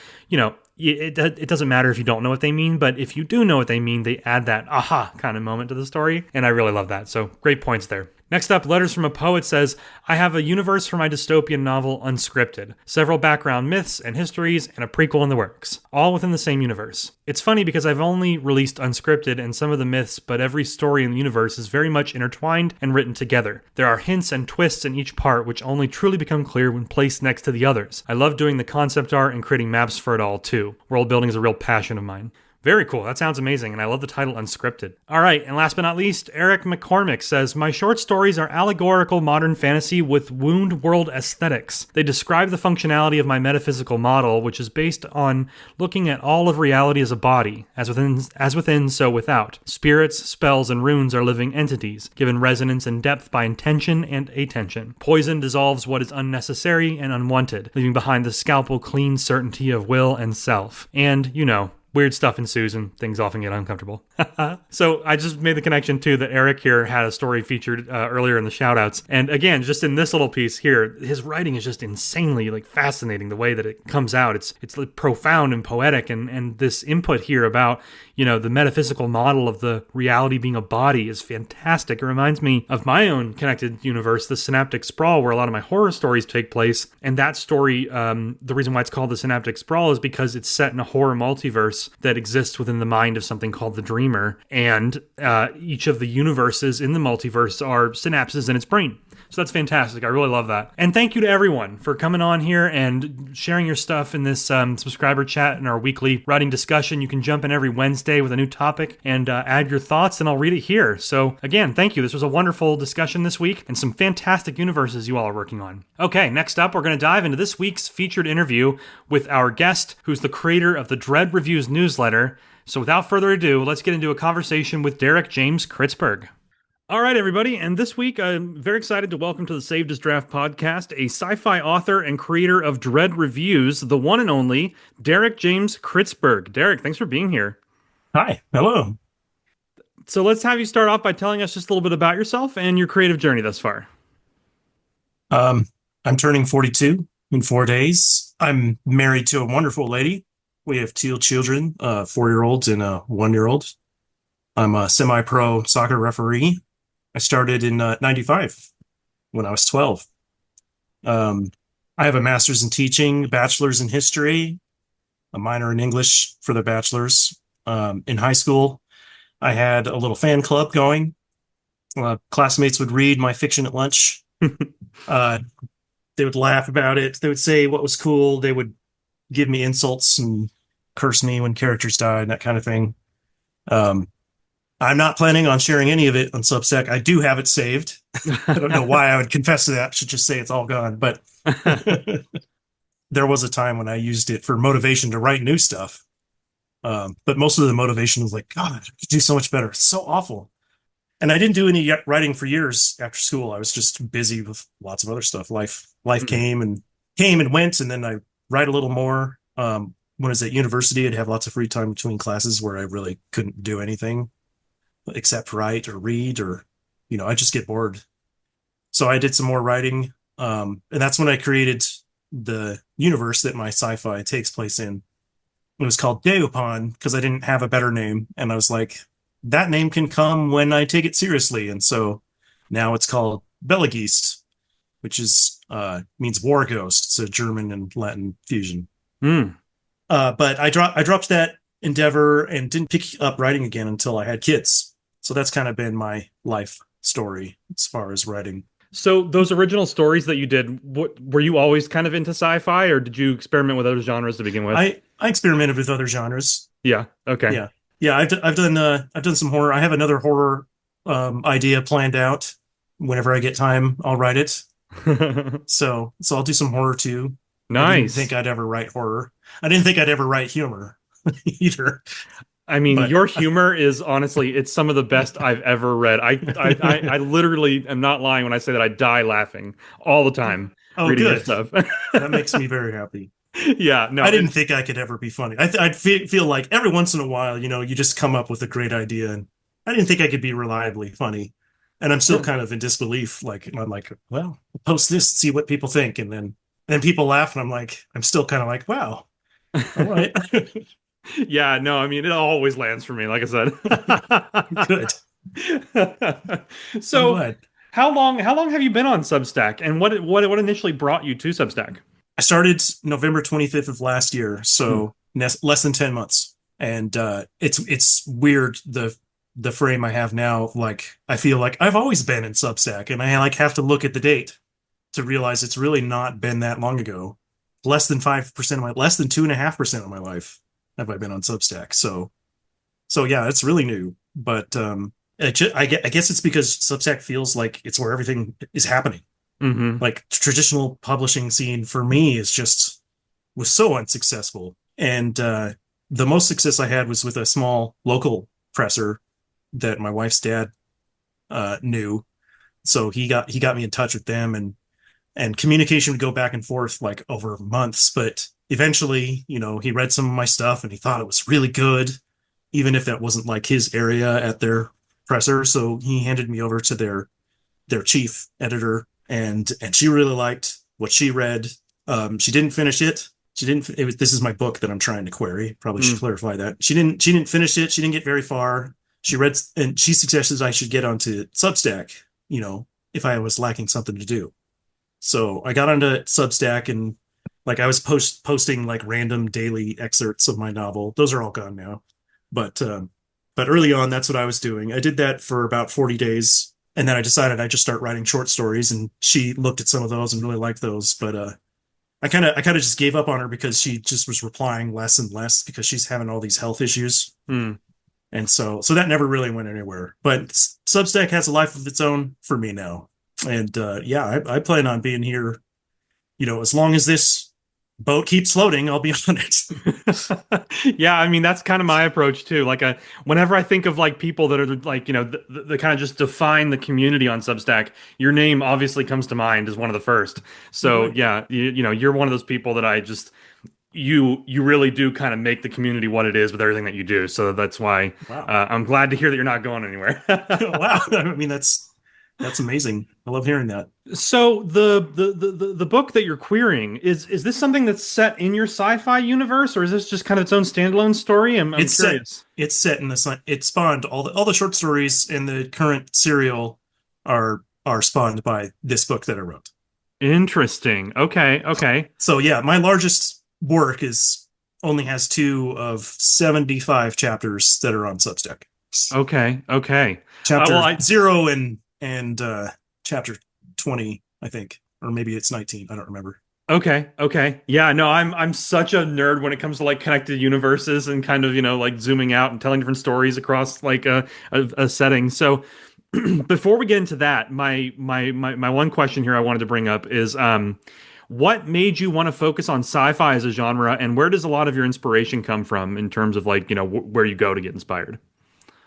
it doesn't matter if you don't know what they mean, but if you do know what they mean, they add that aha kind of moment to the story, and I really love that. So great points there. Next up, Letters from a Poet says, I have a universe for my dystopian novel, Unscripted. Several background myths and histories, and a prequel in the works. All within the same universe. It's funny because I've only released Unscripted and some of the myths, but every story in the universe is very much intertwined and written together. There are hints and twists in each part which only truly become clear when placed next to the others. I love doing the concept art and creating maps for it all too. World building is a real passion of mine. Very cool. That sounds amazing, and I love the title Unscripted. All right, and last but not least, Eric McCormick says, my short stories are allegorical modern fantasy with wound world aesthetics. They describe the functionality of my metaphysical model, which is based on looking at all of reality as a body, as within, so without. Spirits, spells, and runes are living entities, given resonance and depth by intention and attention. Poison dissolves what is unnecessary and unwanted, leaving behind the scalpel clean certainty of will and self. And, weird stuff ensues and things often get uncomfortable. So I just made the connection too that Eric here had a story featured earlier in the shoutouts. And again, just in this little piece here, his writing is just insanely fascinating the way that it comes out. It's profound and poetic, and this input here about, the metaphysical model of the reality being a body is fantastic. It reminds me of my own Connected Universe, the Synaptic Sprawl, where a lot of my horror stories take place. And that story, the reason why it's called the Synaptic Sprawl is because it's set in a horror multiverse that exists within the mind of something called the Dreamer, and each of the universes in the multiverse are synapses in its brain. So that's fantastic. I really love that. And thank you to everyone for coming on here and sharing your stuff in this subscriber chat and our weekly writing discussion. You can jump in every Wednesday with a new topic and add your thoughts, and I'll read it here. So again, thank you. This was a wonderful discussion this week and some fantastic universes you all are working on. Okay, next up, we're going to dive into this week's featured interview with our guest, who's the creator of the Dread Reviews newsletter. So without further ado, let's get into a conversation with Derek James Kritzberg. All right, everybody, and this week I'm very excited to welcome to the Saved as Draft podcast a sci-fi author and creator of Dread Reviews, the one and only Derek James Kritzberg. Derek, thanks for being here. Hi, hello. So let's have you start off by telling us just a little bit about yourself and your creative journey thus far. I'm turning 42 in 4 days. I'm married to a wonderful lady. We have 2 children, 4-year-olds and a 1-year-old. I'm a semi-pro soccer referee. I started in 95 when I was 12. I have a master's in teaching, a bachelor's in history, a minor in English for the bachelor's. In high school, I had a little fan club going. Classmates would read my fiction at lunch. They would laugh about it. They would say what was cool. They would give me insults and curse me when characters died, that kind of thing. I'm not planning on sharing any of it on Substack. I do have it saved. I don't know why I would confess to that. I should just say it's all gone. But there was a time when I used it for motivation to write new stuff. But most of the motivation was like, God, I could do so much better. It's so awful. And I didn't do any writing for years after school. I was just busy with lots of other stuff. Life came and went, and then I write a little more. When I was at university, I'd have lots of free time between classes where I really couldn't do anything except write or read, or I just get bored. So I did some more writing, and that's when I created the universe that my sci-fi takes place in. It was called Deupon because I didn't have a better name, and I was like, that name can come when I take it seriously. And so now it's called Belegeist, which is means war ghost. It's a German and Latin fusion. But I dropped that endeavor and didn't pick up writing again until I had kids. So that's kind of been my life story as far as writing. So those original stories that you did, were you always kind of into sci-fi, or did you experiment with other genres to begin with? I experimented with other genres. Yeah. Okay. Yeah, yeah. I've done some horror. I have another horror idea planned out. Whenever I get time, I'll write it. So I'll do some horror too. I didn't Nice. think I'd ever write horror. I didn't think I'd ever write humor either. I mean, But your humor is honestly, it's some of the best I've ever read. I literally am not lying when I say that I die laughing all the time oh, reading your good. stuff. That makes me very happy. Yeah, no, I didn't think I could ever be funny. I'd feel like every once in a while, you just come up with a great idea, and I didn't think I could be reliably funny. And I'm still kind of in disbelief. Like I'm like, well, post this, see what people think, and then people laugh, and I'm still kind of like, wow, all right, yeah, no, I mean, it always lands for me, like I said. good. I'm So, glad. how long have you been on Substack, and what initially brought you to Substack? I started November 25th of last year, Hmm. so less than 10 months. And it's weird the frame I have now. Like I feel like I've always been in Substack, and I like have to look at the date to realize it's really not been that long ago. Less than 2.5% of my life have I been on Substack. So yeah, it's really new. But I guess it's because Substack feels like it's where everything is happening. Mm-hmm. Like traditional publishing scene for me was so unsuccessful. And the most success I had was with a small local presser that my wife's dad knew. So he got me in touch with them, and communication would go back and forth like over months. But eventually, he read some of my stuff and he thought it was really good, even if that wasn't like his area at their presser. So he handed me over to their chief editor, and she really liked what she read. She didn't finish it. This is my book that I'm trying to query. Probably should clarify that. She didn't finish it. She didn't get very far. She read, and she suggested I should get onto Substack, if I was lacking something to do. So I got onto Substack, and like I was posting like random daily excerpts of my novel. Those are all gone now. But early on, that's what I was doing. I did that for about 40 days. And then I decided I'd just start writing short stories, and she looked at some of those and really liked those. But I kind of just gave up on her because she just was replying less and less because she's having all these health issues. Mm. And so that never really went anywhere. But Substack has a life of its own for me now. And yeah, I plan on being here, as long as this boat keeps floating, I'll be on it. Yeah, I mean that's kind of my approach too. Like, whenever I think of like people that are like the kind of just define the community on Substack, your name obviously comes to mind as one of the first. So Right. yeah, you're one of those people that I just you really do kind of make the community what it is with everything that you do. So that's why Wow. I'm glad to hear that you're not going anywhere. Wow. I mean, that's amazing. I love hearing that. So the book that you're querying is this something that's set in your sci-fi universe, or is this just kind of its own standalone story? I'm It's curious. It's set in the it spawned all the short stories in the current serial are spawned by this book that I wrote. Interesting. Okay. Okay. So yeah, my largest work only has 2 of 75 chapters that are on Substack. Okay. Okay. Chapter Well, 0 and chapter 20, I think, or maybe it's 19. I don't remember. Okay. Okay. Yeah. No, I'm such a nerd when it comes to like connected universes and kind of like zooming out and telling different stories across like a setting. So before we get into that, my one question here I wanted to bring up is what made you want to focus on sci-fi as a genre, and where does a lot of your inspiration come from in terms of like where you go to get inspired?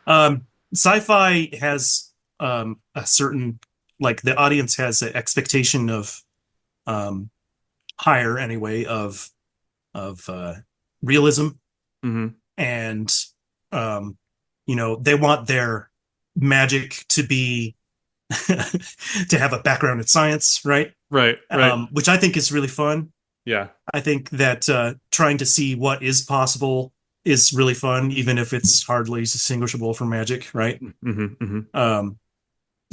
Sci-fi has a certain, like, the audience has an expectation of higher anyway of realism, Hmm. and they want their magic to be to have a background in science, right? Right. Right. Which I think is really fun. Yeah. I think that trying to see what is possible is really fun, even if it's hardly distinguishable from magic, right? Hmm. Hmm.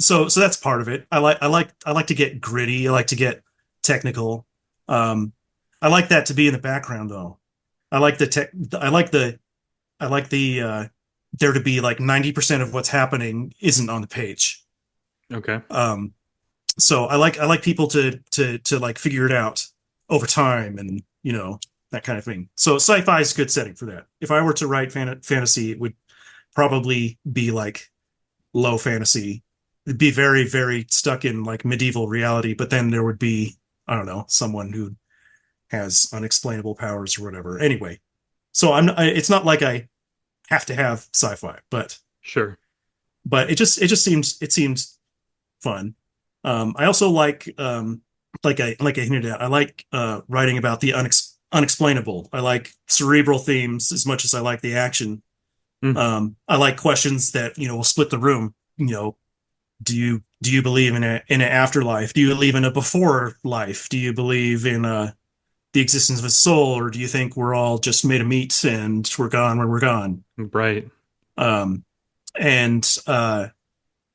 So that's part of it. I like to get gritty. I like to get technical. I like that to be in the background, though. I like the there to be like 90% of what's happening isn't on the page. Okay. So I like people to like figure it out over time, and that kind of thing. So sci-fi is a good setting for that. If I were to write fantasy, it would probably be like low fantasy. It'd be very, very stuck in like medieval reality, but then there would be, I don't know, someone who has unexplainable powers or whatever. Anyway, so it's not like I have to have sci-fi, Sure. but it seems fun. I also like I hinted at, I like writing about the unexplainable. I like cerebral themes as much as I like the action. Mm. I like questions that will split the room. Do you believe in an afterlife? Do you believe in a before life? Do you believe in the existence of a soul, or do you think we're all just made of meat and we're gone when we're gone? Right. Um, and I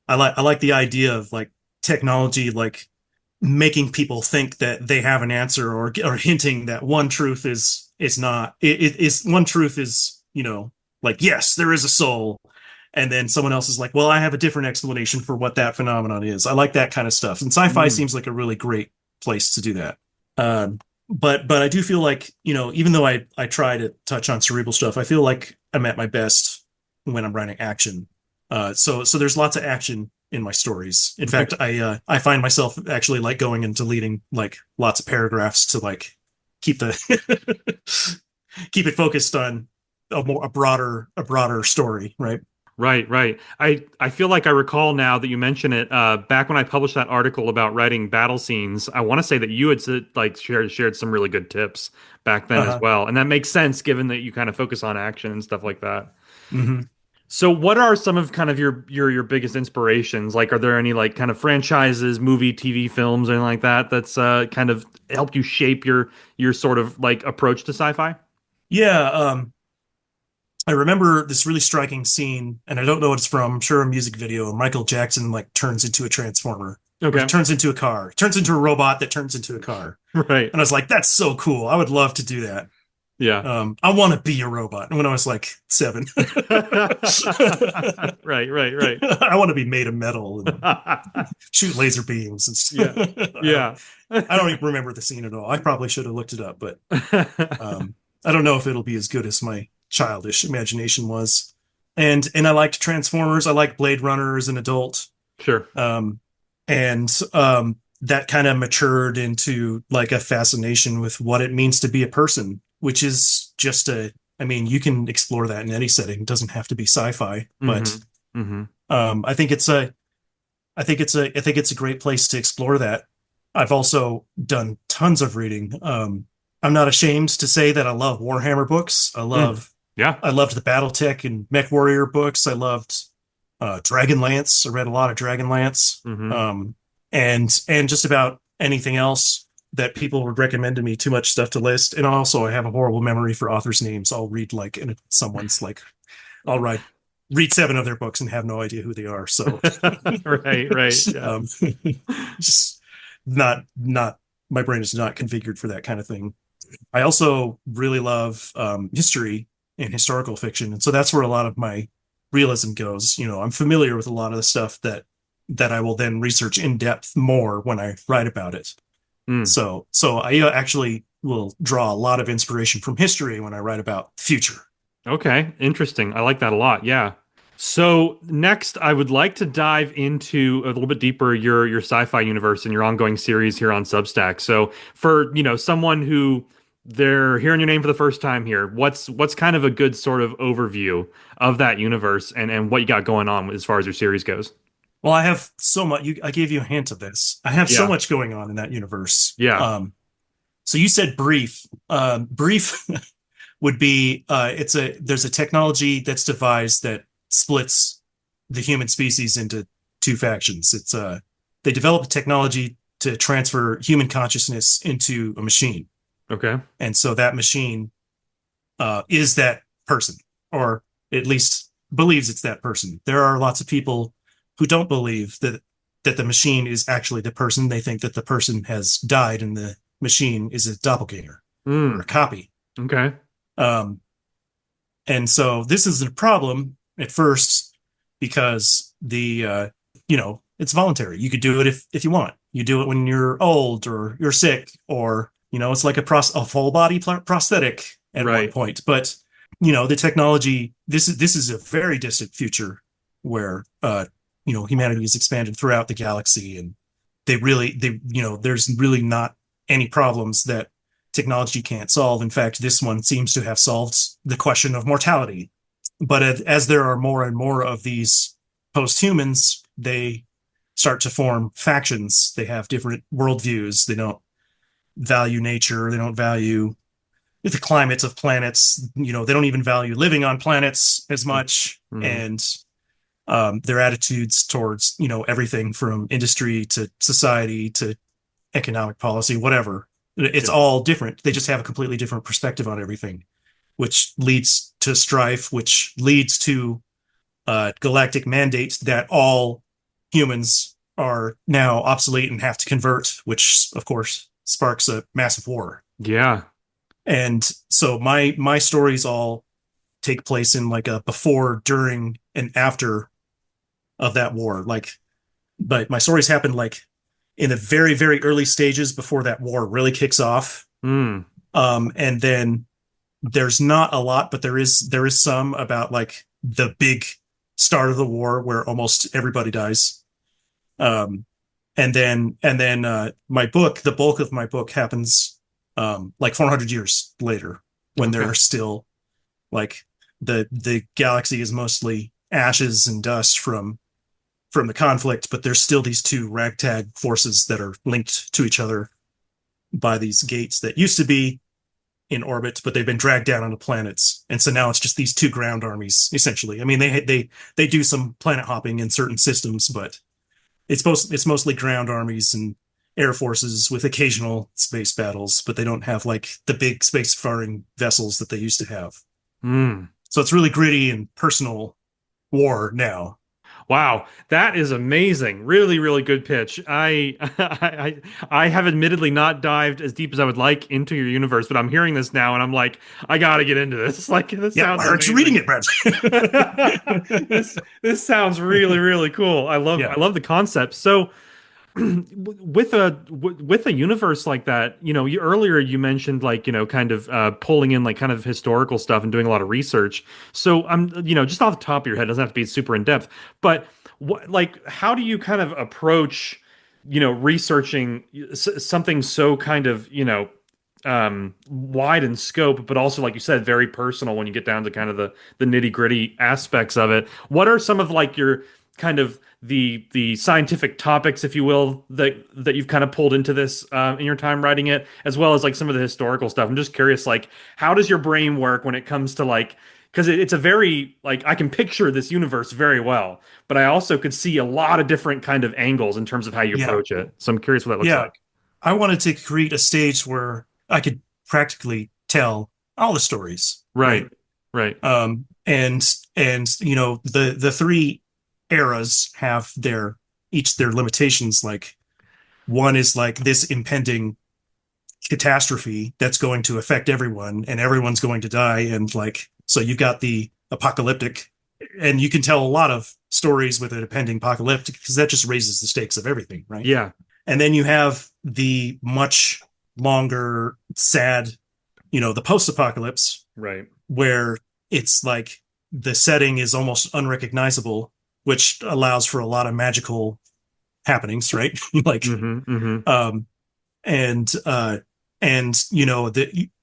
like the idea of like technology, like making people think that they have an answer, or hinting that one truth is not it is one truth is like, yes, there is a soul, and then someone else is like, well, I have a different explanation for what that phenomenon is. I like that kind of stuff, and sci-fi seems like a really great place to do that. But I do feel like, even though I try to touch on cerebral stuff, I feel like I'm at my best when I'm writing action. So there's lots of action in my stories. In fact, I find myself actually like going and deleting like lots of paragraphs to like keep the keep it focused on a broader story, right? Right, right. I feel like I recall now that you mention it. Back when I published that article about writing battle scenes, I want to say that you had like shared some really good tips back then as well, and that makes sense given that you kind of focus on action and stuff like that. Mm-hmm. So, what are some of kind of your biggest inspirations? Like, are there any like kind of franchises, movie, TV films, or anything like that that's kind of helped you shape your sort of like approach to sci-fi? Yeah, I remember this really striking scene, and I don't know what it's from. I'm sure a music video. Michael Jackson like turns into a transformer. Okay. Or turns into a car. Turns into a robot that turns into a car. Right. And I was like, that's so cool. I would love to do that. Yeah. I want to be a robot. And when I was like 7. Right, right, right. I want to be made of metal and shoot laser beams and stuff. Yeah. I don't even remember the scene at all. I probably should have looked it up, but I don't know if it'll be as good as my childish imagination was. And I liked Transformers. I liked Blade Runner as an adult. Sure. And that kind of matured into like a fascination with what it means to be a person, which is just I mean, you can explore that in any setting. It doesn't have to be sci-fi, but I think it's a great place to explore that. I've also done tons of reading. I'm not ashamed to say that I love Warhammer books. I loved the BattleTech and Mech Warrior books. I loved Dragonlance. I read a lot of Dragonlance. And just about anything else that people would recommend to me. Too much stuff to list. And also I have a horrible memory for authors' names. I'll read like someone's like, I'll read 7 of their books and have no idea who they are. So right. Yeah. Just not my brain is not configured for that kind of thing. I also really love history and historical fiction, and so that's where a lot of my realism goes. I'm familiar with a lot of the stuff that I will then research in depth more when I write about it. So I actually will draw a lot of inspiration from history when I write about the future. Okay, interesting. I like that a lot. Yeah. So next, I would like to dive into a little bit deeper your sci-fi universe and your ongoing series here on Substack. So for someone who they're hearing your name for the first time here, what's kind of a good sort of overview of that universe and what you got going on as far as your series goes? Well, I have so much. I gave you a hint of this. I have so much going on in that universe. Yeah. So you said brief. Brief would be there's a technology that's devised that splits the human species into 2 factions. It's they develop a technology to transfer human consciousness into a machine. Okay. And so that machine is that person, or at least believes it's that person. There are lots of people who don't believe that the machine is actually the person. They think that the person has died and the machine is a doppelganger or a copy. Okay. And so this is a problem at first because it's it's voluntary. You could do it if you want. You do it when you're old or you're sick, or it's like a full body prosthetic at one point. But the technology. This is a very distant future where humanity has expanded throughout the galaxy, and there's really not any problems that technology can't solve. In fact, this one seems to have solved the question of mortality. But as there are more and more of these post-humans, they start to form factions. They have different worldviews. They don't value nature. They don't value the climates of planets. They don't even value living on planets as much. And their attitudes towards, everything from industry to society to economic policy, whatever. It's all different. They just have a completely different perspective on everything, which leads to strife, which leads to galactic mandates that all humans are now obsolete and have to convert, which of course sparks a massive war. Yeah. And so my stories all take place in like a before, during, and after of that war. But my stories happen like in the very, very early stages before that war really kicks off. And then there's not a lot, but there is some about like the big start of the war where almost everybody dies. And then my book, the bulk of my book happens like 400 years later, when there are still like the galaxy is mostly ashes and dust from the conflict, but there's still these two ragtag forces that are linked to each other by these gates that used to be in orbit, but they've been dragged down onto planets. And so now it's just these two ground armies, essentially. I mean, they do some planet hopping in certain systems, but it's mostly ground armies and air forces with occasional space battles, but they don't have like the big space-faring vessels that they used to have. So it's really gritty and personal war now. Wow, that is amazing. Really, really good pitch. I have admittedly not dived as deep as I would like into your universe, but I'm hearing this now and I'm like, I gotta get into this. Like, this sounds why aren't you reading it, Brad? this sounds really, really cool. I love the concept. So with a universe like that, earlier you mentioned like, kind of pulling in like kind of historical stuff and doing a lot of research. So I'm, just off the top of your head, doesn't have to be super in depth, but how do you kind of approach, researching something so kind of, wide in scope, but also, like you said, very personal when you get down to kind of the nitty gritty aspects of it? What are some of like your kind of the scientific topics, if you will, that you've kind of pulled into this in your time writing it, as well as like some of the historical stuff? I'm just curious, like, how does your brain work when it comes to like, because it's a very, like, I can picture this universe very well, but I also could see a lot of different kind of angles in terms of how you approach it. So I'm curious what that looks like. I wanted to create a stage where I could practically tell all the stories. Right. And the three eras have their limitations. Like, one is like this impending catastrophe that's going to affect everyone and everyone's going to die, and like, so you've got the apocalyptic, and you can tell a lot of stories with an impending apocalyptic because that just raises the stakes of everything, right? Yeah. And then you have the much longer, sad, the post-apocalypse, right, where it's like the setting is almost unrecognizable, which allows for a lot of magical happenings, right? Like,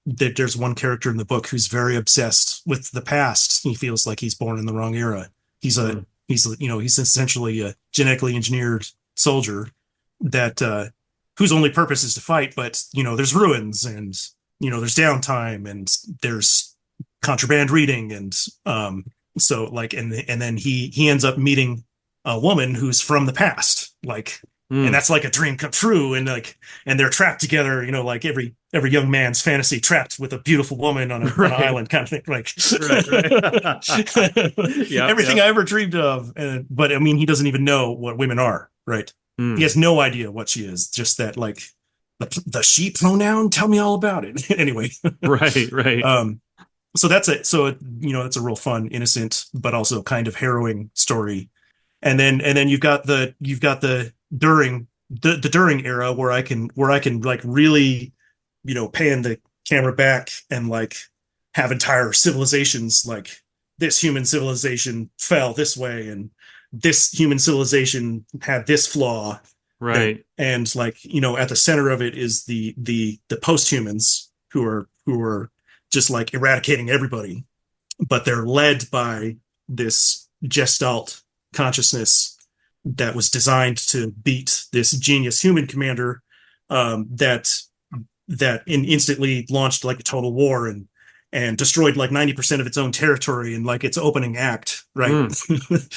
there's one character in the book who's very obsessed with the past. He feels like he's born in the wrong era. He's essentially a genetically engineered soldier that whose only purpose is to fight. But there's ruins, and there's downtime, and there's contraband reading, and so like, and then he ends up meeting a woman who's from the past, like, and that's like a dream come true, and like, and they're trapped together, like every young man's fantasy, trapped with a beautiful woman on an island kind of thing, like everything I ever dreamed of. But I mean, he doesn't even know what women are, right? He has no idea what she is, just that, like, the she pronoun, tell me all about it. Anyway. right. So that's a real fun, innocent, but also kind of harrowing story. and then you've got the during era where I can like really, pan the camera back and like have entire civilizations, like this human civilization fell this way and this human civilization had this flaw. Right. And like, at the center of it is the post-humans who are just like eradicating everybody, but they're led by this gestalt consciousness that was designed to beat this genius human commander, that instantly launched like a total war and destroyed like 90% of its own territory in like its opening act, right?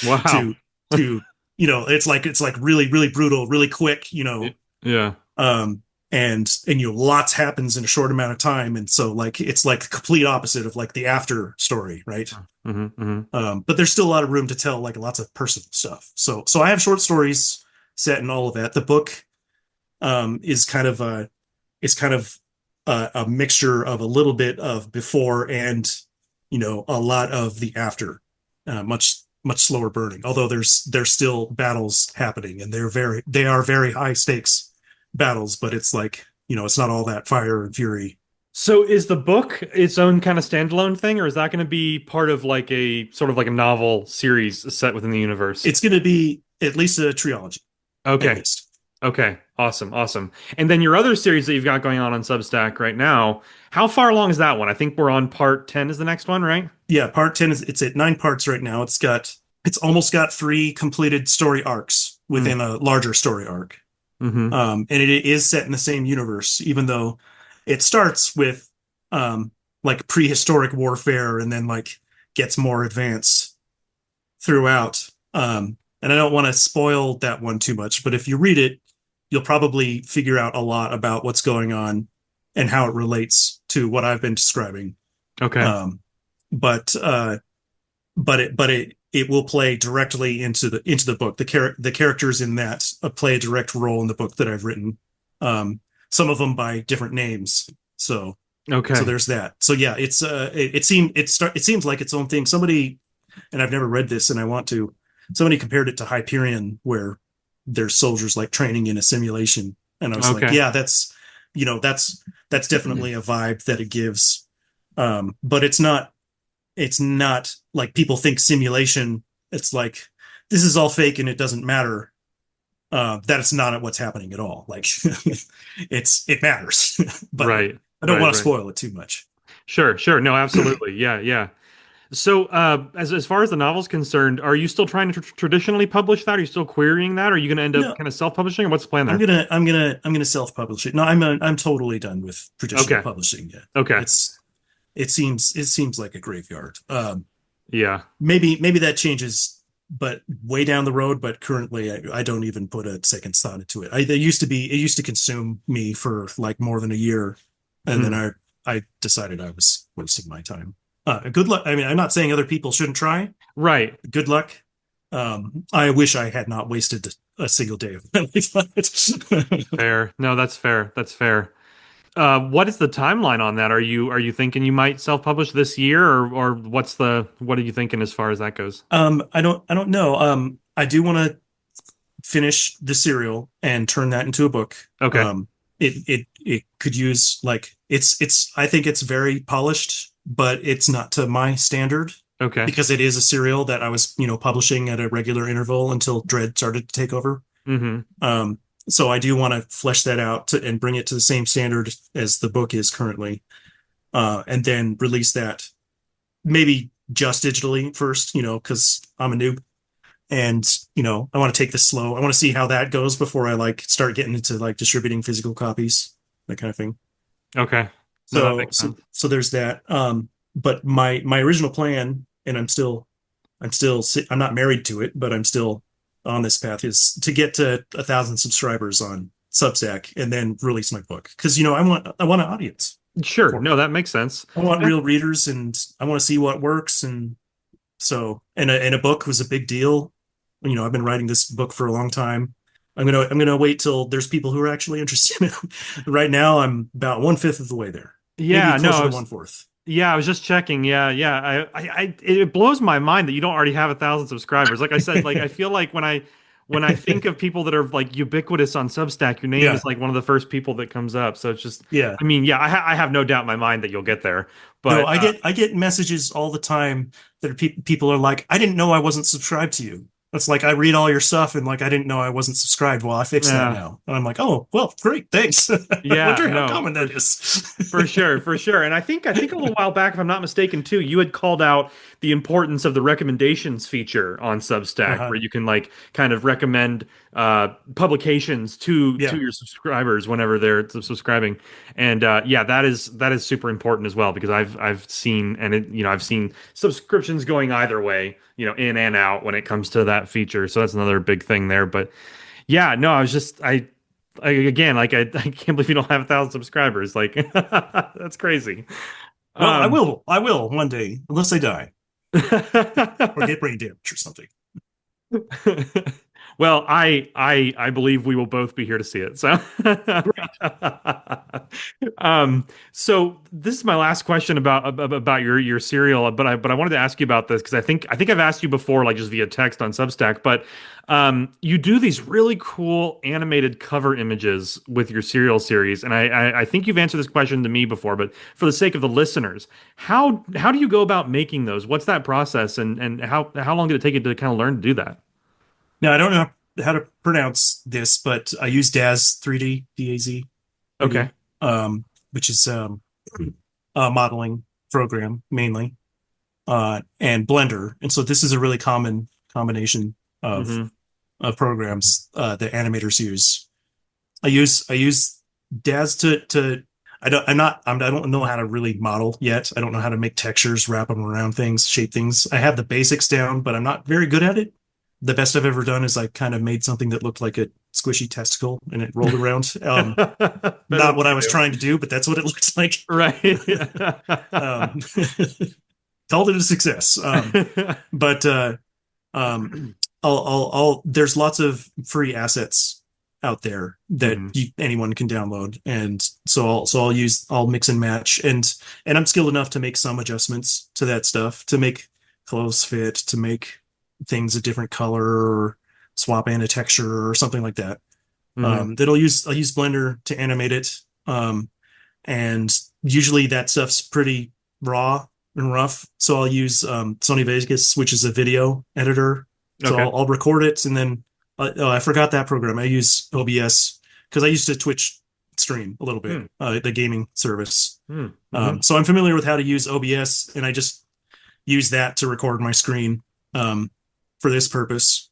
Wow. to it's like really, really brutal, really quick, Yeah. and lots happens in a short amount of time, and so like it's like the complete opposite of like the after story, right? But there's still a lot of room to tell like lots of personal stuff. So I have short stories set in all of that. The book is kind of a mixture of a little bit of before and a lot of the after, much slower burning, although there's still battles happening, and they are very high stakes battles, but it's like, it's not all that fire and fury. So is the book its own kind of standalone thing, or is that going to be part of like a sort of like a novel series set within the universe? It's going to be at least a trilogy. Okay. Okay. Awesome. And then your other series that you've got going on Substack right now, how far along is that one? I think we're on part 10 is the next one, right? Yeah, part 10 it's at 9 parts right now. It's almost got 3 completed story arcs within a larger story arc. And it is set in the same universe, even though it starts with like prehistoric warfare and then like gets more advanced throughout. And I don't want to spoil that one too much, but if you read it, you'll probably figure out a lot about what's going on and how it relates to what I've been describing. Okay. But it will play directly into the book. The characters in that play a direct role in the book that I've written. Some of them by different names. So okay. So there's that. So yeah, it seems like its own thing. Somebody, and I've never read this, and I want to. Somebody compared it to Hyperion, where there's soldiers like training in a simulation, and I was like, yeah, that's definitely a vibe that it gives. But it's not like people think simulation. It's like, this is all fake and it doesn't matter. That it's not what's happening at all. Like it matters, but right. I don't want to spoil it too much. Sure. No, absolutely. Yeah. So, as far as the novel's concerned, are you still trying to traditionally publish that? Are you still querying that? Or are you going to end up kind of self-publishing? Or what's the plan there? I'm gonna self-publish it. No, I'm totally done with traditional publishing yet. Okay. It seems like a graveyard. Yeah. Maybe that changes, but way down the road. But currently, I don't even put a second thought into it. It used to consume me for like more than a year, and then I decided I was wasting my time. Good luck. I mean, I'm not saying other people shouldn't try. Right. Good luck. I wish I had not wasted a single day of my life on it. Fair. No, that's fair. What is the timeline on that? Are you thinking you might self-publish this year, or what are you thinking as far as that goes? I don't know. I do want to finish the serial and turn that into a book. Okay. It could use like I think it's very polished, but it's not to my standard. Okay. Because it is a serial that I was, publishing at a regular interval until Dread started to take over. So I do want to flesh that out and bring it to the same standard as the book is currently, and then release that maybe just digitally first, because I'm a noob, and I want to take this slow. I want to see how that goes before I like start getting into like distributing physical copies, that kind of thing. Okay. So there's that. But my original plan, and I'm not married to it, but I'm still on this path, is to get to 1,000 subscribers on Substack and then release my book. Because I want an audience. Sure. No, that makes sense. I want real readers, and I want to see what works. And so, and a book was a big deal. I've been writing this book for a long time. I'm gonna wait till there's people who are actually interested. Right now, I'm about 1/5 of the way there. Yeah, maybe closer to 1/4. Yeah, I was just checking. Yeah, yeah. It blows my mind that you don't already have 1,000 subscribers. Like I said, like I feel like when I think of people that are like ubiquitous on Substack, your name Yeah, is like one of the first people that comes up. So it's just, yeah. I mean, yeah, I have no doubt in my mind that you'll get there. No, But I get messages all the time that are people are like, I didn't know I wasn't subscribed to you. It's like I read all your stuff and like I didn't know I wasn't subscribed. Well, I fixed that yeah, now. And I'm like, oh, well, great, thanks. I yeah, wonder how no. common that is. For sure, for sure. And I think a little while back, if I'm not mistaken, too, you had called out the importance of the recommendations feature on Substack, Uh-huh. where you can like kind of recommend publications to Yeah. your subscribers whenever they're subscribing. And yeah, that is super important as well because I've seen and I've seen subscriptions going either way, in and out when it comes to that feature. So that's another big thing there. But yeah, no, again, like I can't believe you don't have 1,000 subscribers. Like that's crazy. Well, I Um, will. I will one day, unless I die or get brain damage or something. well, I believe we will both be here to see it. So, so this is my last question about your serial, but I wanted to ask you about this because I think I've asked you before, like just via text on Substack, but you do these really cool animated cover images with your serial series, and I think you've answered this question to me before, but for the sake of the listeners, how do you go about making those? What's that process, and how long did it take you to kind of learn to do that? Now, I don't know how to pronounce this, but I use DAZ 3D, DAZ 3D, Okay. which is a modeling program mainly, and Blender. And so this is a really common combination of Hmm. programs that animators use. I use DAZ to I don't know how to really model yet. I don't know how to make textures, wrap them around things, shape things. I have the basics down, but I'm not very good at it. The best I've ever done is I kind of made something that looked like a squishy testicle and it rolled around. Better Not than what I I was do. trying to do, but that's what it looks like. Right. Um, called it a success. But there's lots of free assets out there that Mhm. anyone can download, and I'll mix and match, and I'm skilled enough to make some adjustments to that stuff, to make clothes fit, to make things a different color, or swap in a texture or something like that. Mhm. I'll use Blender to animate it, and usually that stuff's pretty raw and rough. So I'll use Sony Vegas, which is a video editor. So Okay. I'll record it, and then oh, I forgot that program. I use OBS because I used to Twitch stream a little bit, Hmm. the gaming service. Hmm. Mhm. So I'm familiar with how to use OBS, and I just use that to record my screen for this purpose.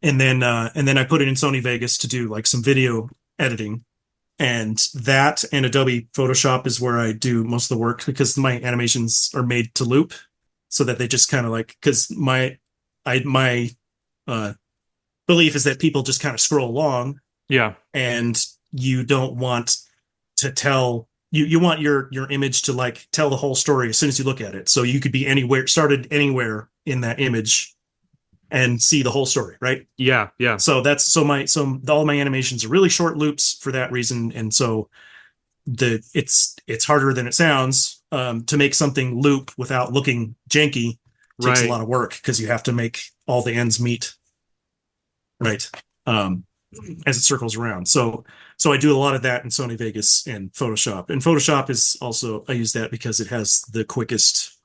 And then I put it in Sony Vegas to do like some video editing, and that and Adobe Photoshop is where I do most of the work because my animations are made to loop, so that they just kind of like, because my uh belief is that people just kind of scroll along, Yeah. and you don't want to tell you want your image to like tell the whole story as soon as you look at it, so you could be started anywhere in that image and see the whole story, right? Yeah. Yeah. So that's all my animations are really short loops for that reason, and so it's harder than it sounds. To make something loop without looking janky takes a Right. lot of work because you have to make all the ends meet, right? As it circles around. So I do a lot of that in Sony Vegas and Photoshop. And Photoshop is also, I use that because it has the quickest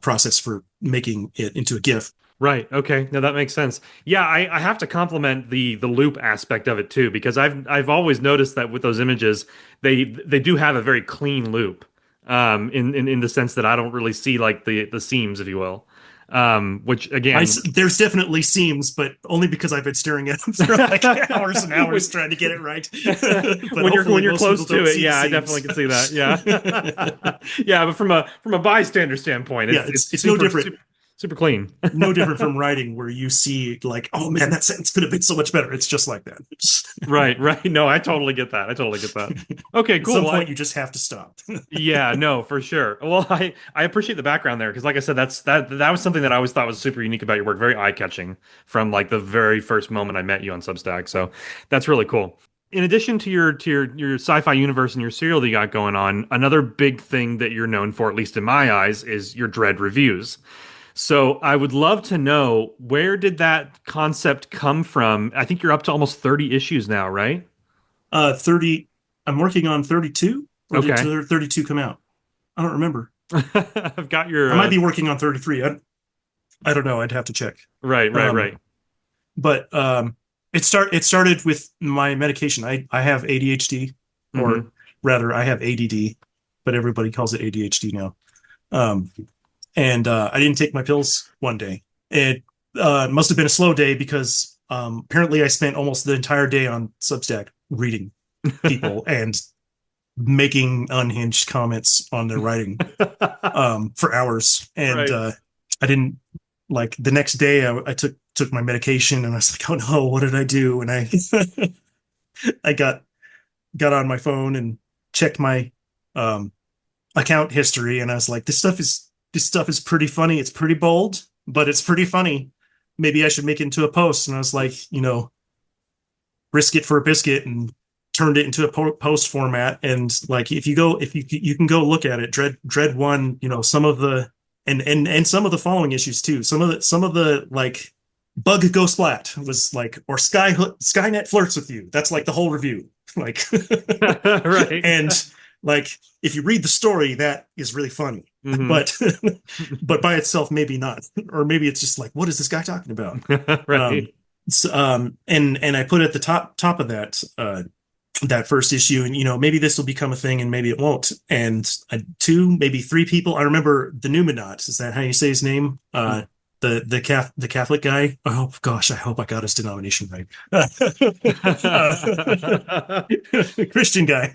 process for making it into a GIF. Right. Okay. No, that makes sense. Yeah, I have to compliment the loop aspect of it too, because I've always noticed that with those images, they do have a very clean loop. In the sense that I don't really see like the seams, if you will. Which again, There's definitely seams, but only because I've been staring at them for like hours and hours trying to get it right. But when hopefully you're most close people to don't it, see yeah, I seams. definitely can see that. Yeah. Yeah, but from a bystander standpoint, Yeah, it's no different. Super clean. No different from writing, where you see like, oh man, that sentence could have been so much better. It's just like that. Right, right. No, I totally get that. I totally get that. Okay, At cool. some Well, point, you just have to stop. yeah, no, for sure. Well, I appreciate the background there because, like I said, that was something that I always thought was super unique about your work, very eye catching from like the very first moment I met you on Substack. So that's really cool. in addition to your sci-fi universe and your serial that you got going on, another big thing that you're known for, at least in my eyes, is your Dread reviews. So I would love to know, where did that concept come from? I think you're up to almost 30 issues now, right? 30. I'm working on 32. Or Okay. did 32 come out? I don't remember. I've got your I might be working on 33. I don't know. I'd have to check. right. But it started with my medication. I have ADHD, or rather, I have ADD, but everybody calls it ADHD now. And I didn't take my pills one day. It must have been a slow day because apparently I spent almost the entire day on Substack reading people and making unhinged comments on their writing for hours. And Right. I didn't, like, the next day I took my medication and I was like, oh no, what did I do? And I I got on my phone and checked my account history, and I was like, this stuff is pretty funny. It's pretty bold, but it's pretty funny. Maybe I should make it into a post. And I was like, risk it for a biscuit, and turned it into a post format. And like, if you can go look at it, Dread 1, some of the and some of the following issues too. Some of the like, Bug Go Splat was like, or Skynet flirts with you. That's like the whole review. Like, Right. and like, if you read the story, that is really funny. Mhm. But by itself, maybe not. Or maybe it's just like, what is this guy talking about? Right. And I put at the top of that that first issue, and maybe this will become a thing and maybe it won't. And two, maybe three people. I remember the Numinat. Is that how you say his name? The Catholic guy. Oh gosh, I hope I got his denomination right. Christian guy.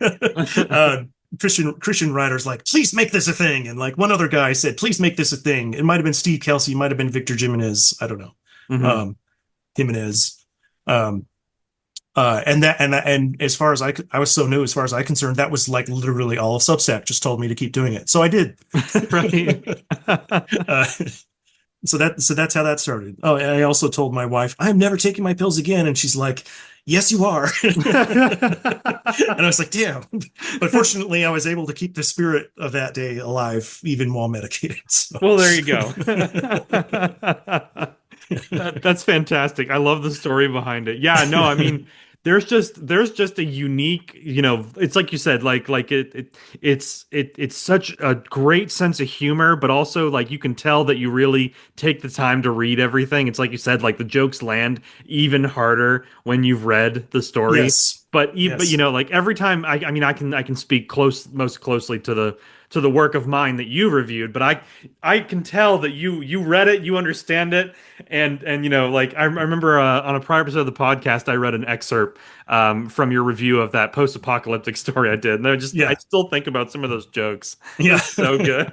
Christian writers like, please make this a thing, and like one other guy said, please make this a thing. It might have been Steve Kelsey, might have been Victor Jimenez. I don't know. Mhm. Jimenez. And as far as I was so new, as far as I'm concerned, that was like literally all of Substack just told me to keep doing it. So I did. Right. So that's how that started. Oh, and I also told my wife, I'm never taking my pills again. And she's like, yes, you are. And I was like, damn. But fortunately, I was able to keep the spirit of that day alive, even while medicated. So. Well, there you go. That's fantastic. I love the story behind it. Yeah, no, I mean, there's just a unique, it's like you said, like it's such a great sense of humor, but also like you can tell that you really take the time to read everything. It's like you said, like the jokes land even harder when you've read the story. Yes. But Yes. like every time I mean I can speak most closely to the work of mine that you reviewed, but I can tell that you read it, you understand it, and like I remember on a prior episode of the podcast, I read an excerpt from your review of that post-apocalyptic story I did, and I still think about some of those jokes. Yeah. It's so good.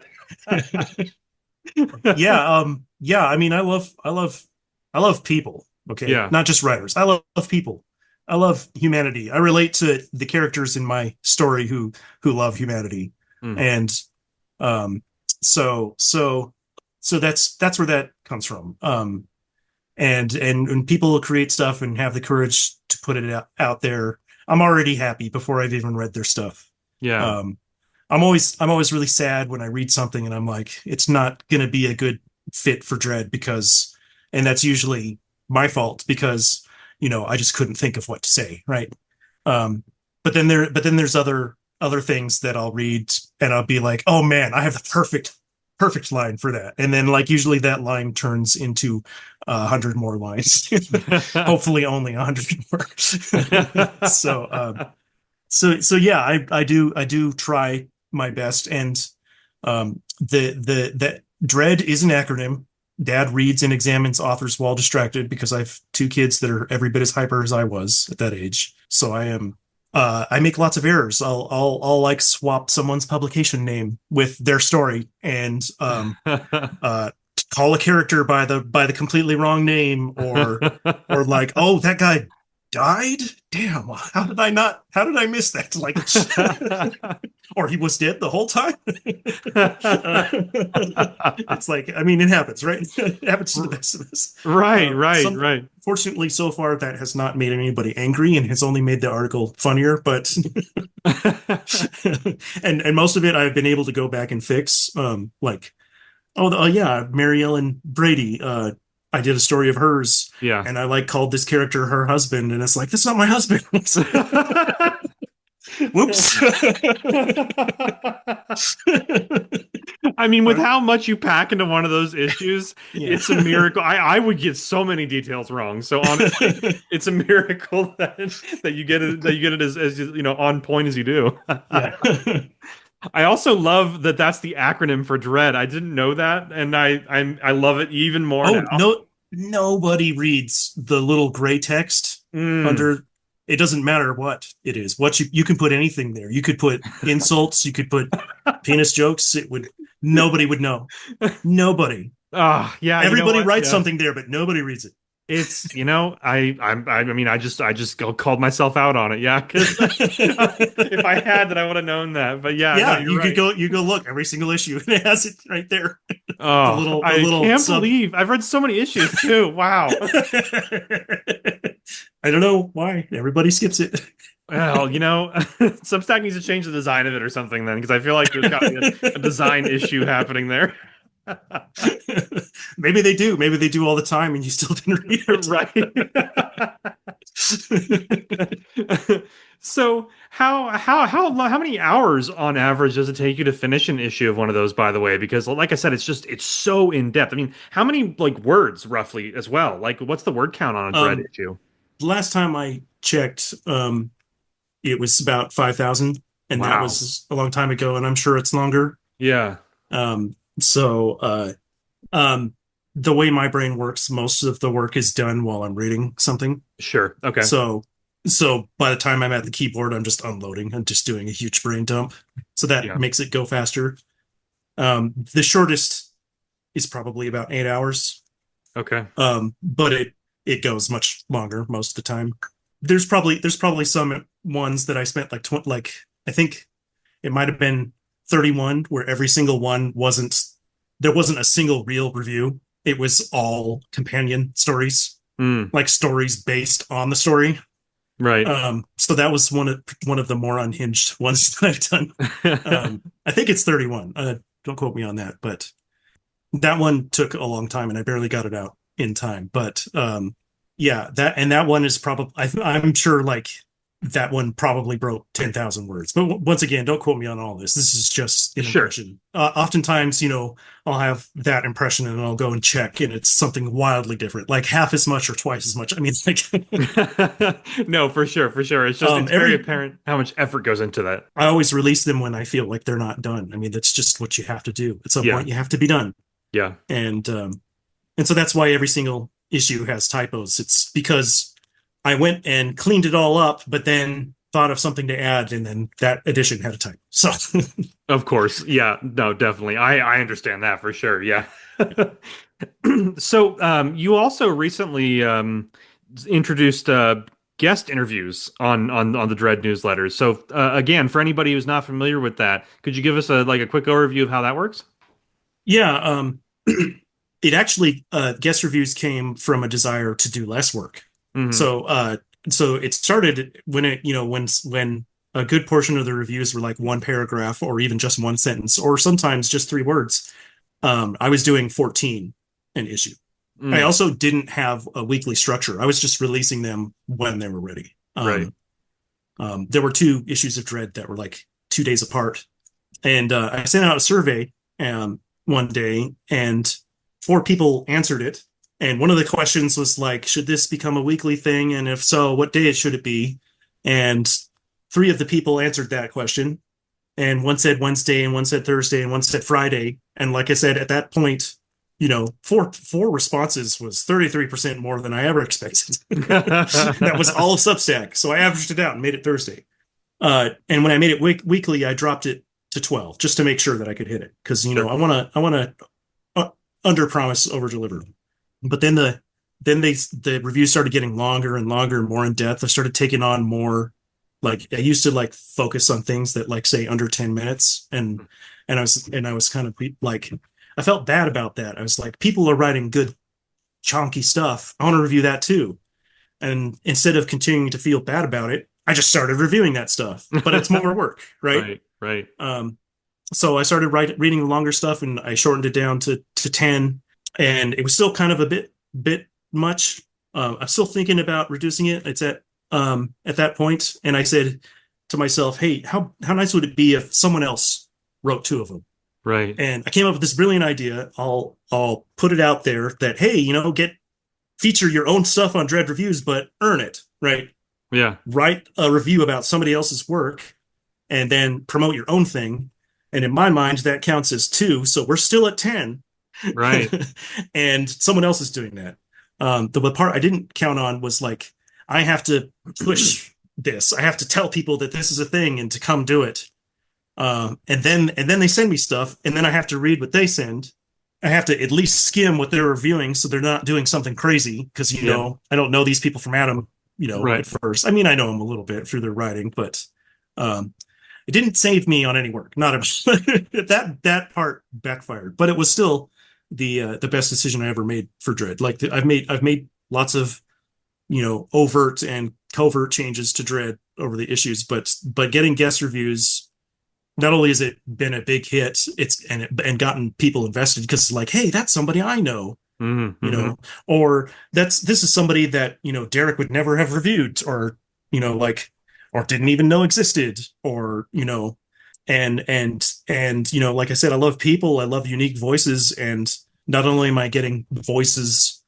Yeah. I mean, I love people. Okay. Yeah. Not just writers. I love people. I love humanity. I relate to the characters in my story who love humanity. Mm. And so that's where that comes from. And when people create stuff and have the courage to put it out there, I'm already happy before I've even read their stuff. Yeah. I'm always really sad when I read something and I'm like, it's not going to be a good fit for Dread and that's usually my fault because, I just couldn't think of what to say. Right. But then there's other things that I'll read and I'll be like, oh man, I have the perfect line for that. And then like, usually that line turns into 100 more lines, hopefully only 100 more. So yeah, I do try my best. And the Dread is an acronym. Dad reads and examines authors while distracted because I have two kids that are every bit as hyper as I was at that age. So I make lots of errors. I'll like swap someone's publication name with their story and call a character by the completely wrong name or like, oh, that guy died? Damn, how did I miss that? Like, or he was dead the whole time? It's like, I mean, it happens, right? It happens to the best of us. Right. Fortunately, so far, that has not made anybody angry and has only made the article funnier, but and most of it I've been able to go back and fix. Like, yeah, Mary Ellen Brady. I did a story of hers, Yeah. and I like called this character her husband, and it's like, that's not my husband. Whoops. I mean, with how much you pack into one of those issues, Yeah. it's a miracle. I would get so many details wrong. So honestly, it's a miracle that you get it as on point as you do. Yeah. I also love that that's the acronym for Dread. I didn't know that, and I love it even more Oh, now. no, nobody reads the little gray text Mm. under. It doesn't matter what it is. What you can put anything there. You could put insults. You could put penis jokes. Nobody would know. Nobody. Ah, yeah. Everybody what? writes Yeah. something there, but nobody reads it. It's I just called myself out on it. Yeah, 'cause if I had that, I would have known that. But yeah, Yeah, no, you're you right. could go look every single issue, and it has it right there. Oh, the I little can't sub- believe I've read so many issues too. Wow. I don't know why everybody skips it. Well, Substack needs to change the design of it or something then, because I feel like there's got to be a design issue happening there. Maybe they do. Maybe they do all the time, and you still didn't read it. Right. So how many hours on average does it take you to finish an issue of one of those, by the way? Because like I said, it's so in depth. I mean, how many like words roughly as well? Like what's the word count on a Dread issue? Last time I checked, it was about 5,000, and Wow. that was a long time ago, and I'm sure it's longer. Yeah. So the way my brain works, most of the work is done while I'm reading something. Sure. Okay. So by the time I'm at the keyboard, I'm just unloading. I'm just doing a huge brain dump. So that makes it go faster. The shortest is probably about 8 hours. Okay. But it goes much longer most of the time. There's probably some ones that I spent like I think it might have been 31 where every single one there wasn't a single real review. It was all companion stories, like stories based on the story. Right. So that was one of the more unhinged ones that I've done. I think it's 31. Don't quote me on that, but that one took a long time and I barely got it out in time. But yeah, that one is probably I'm sure like that one probably broke 10,000 words. But once again, don't quote me on all this. This is just an impression. Oftentimes, I'll have that impression and I'll go and check, and it's something wildly different, like half as much or twice as much. I mean, like, no, for sure. It's just it's very apparent how much effort goes into that. I always release them when I feel like they're not done. I mean, that's just what you have to do. At some point, you have to be done. Yeah, and so that's why every single issue has typos. It's because I went and cleaned it all up, but then thought of something to add, and then that edition had a typo. So, of course, yeah, no, definitely, I understand that for sure. Yeah. So, you also recently introduced guest interviews on the Dread newsletters. So, again, for anybody who's not familiar with that, could you give us a quick overview of how that works? Yeah, it actually guest reviews came from a desire to do less work. Mm-hmm. So it started when when a good portion of the reviews were like one paragraph or even just one sentence or sometimes just 3 words. I was doing 14 an issue. I also didn't have a weekly structure. I was just releasing them when they were ready. Right. There were 2 issues of Dread that were like 2 days apart, and I sent out a survey one day, and 4 people answered it. And one of the questions was like, should this become a weekly thing? And if so, what day should it be? And 3 of the people answered that question. And one said Wednesday, and one said Thursday, and one said Friday. And like I said, at that point, 4 responses was 33% more than I ever expected. That was all of Substack. So I averaged it out and made it Thursday. And when I made it weekly, I dropped it to 12 just to make sure that I could hit it. Because, I want to under promise, over deliver. But then the then the reviews started getting longer and longer and more in depth. I started taking on more, like I used to like focus on things that like say under 10 minutes, and I was kind of like, I felt bad about that. I was like, people are writing good chunky stuff. I want to review that too. And instead of continuing to feel bad about it, I just started reviewing that stuff. But it's more work, right? Right. So I started reading the longer stuff, and I shortened it down to 10, and it was still kind of a bit much. I'm still thinking about reducing it. It's at that point, and I said to myself, "Hey, how nice would it be if someone else wrote 2 of them?" Right. And I came up with this brilliant idea. I'll put it out there that, hey, feature your own stuff on Dread Reviews, but earn it, right? Yeah. Write a review about somebody else's work, and then promote your own thing. And in my mind, that counts as 2. So we're still at 10. Right. And someone else is doing that. The part I didn't count on was like, I have to push this. I have to tell people that this is a thing and to come do it. And then they send me stuff, and then I have to read what they send. I have to at least skim what they're reviewing, so they're not doing something crazy. Because I don't know these people from Adam, Right. at first. I mean, I know them a little bit through their writing, but it didn't save me on any work. Not a that part backfired, but it was still the best decision I ever made for Dread. Like I've made lots of overt and covert changes to Dread over the issues, but getting guest reviews, not only has it been a big hit, and gotten people invested because it's like, hey, that's somebody I know, or this is somebody that Derek would never have reviewed, or or didn't even know existed, or and like I said, I love people, I love unique voices, and not only am I getting voices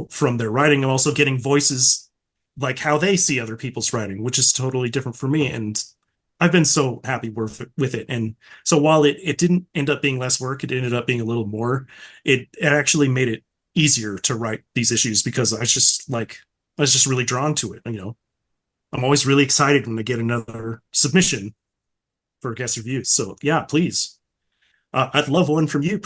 from their writing, I'm also getting voices like how they see other people's writing, which is totally different for me. And I've been so happy with it. And so while it didn't end up being less work, it ended up being a little more. It actually made it easier to write these issues because I was just really drawn to it. I'm always really excited when I get another submission for guest reviews. So yeah, please. I'd love one from you.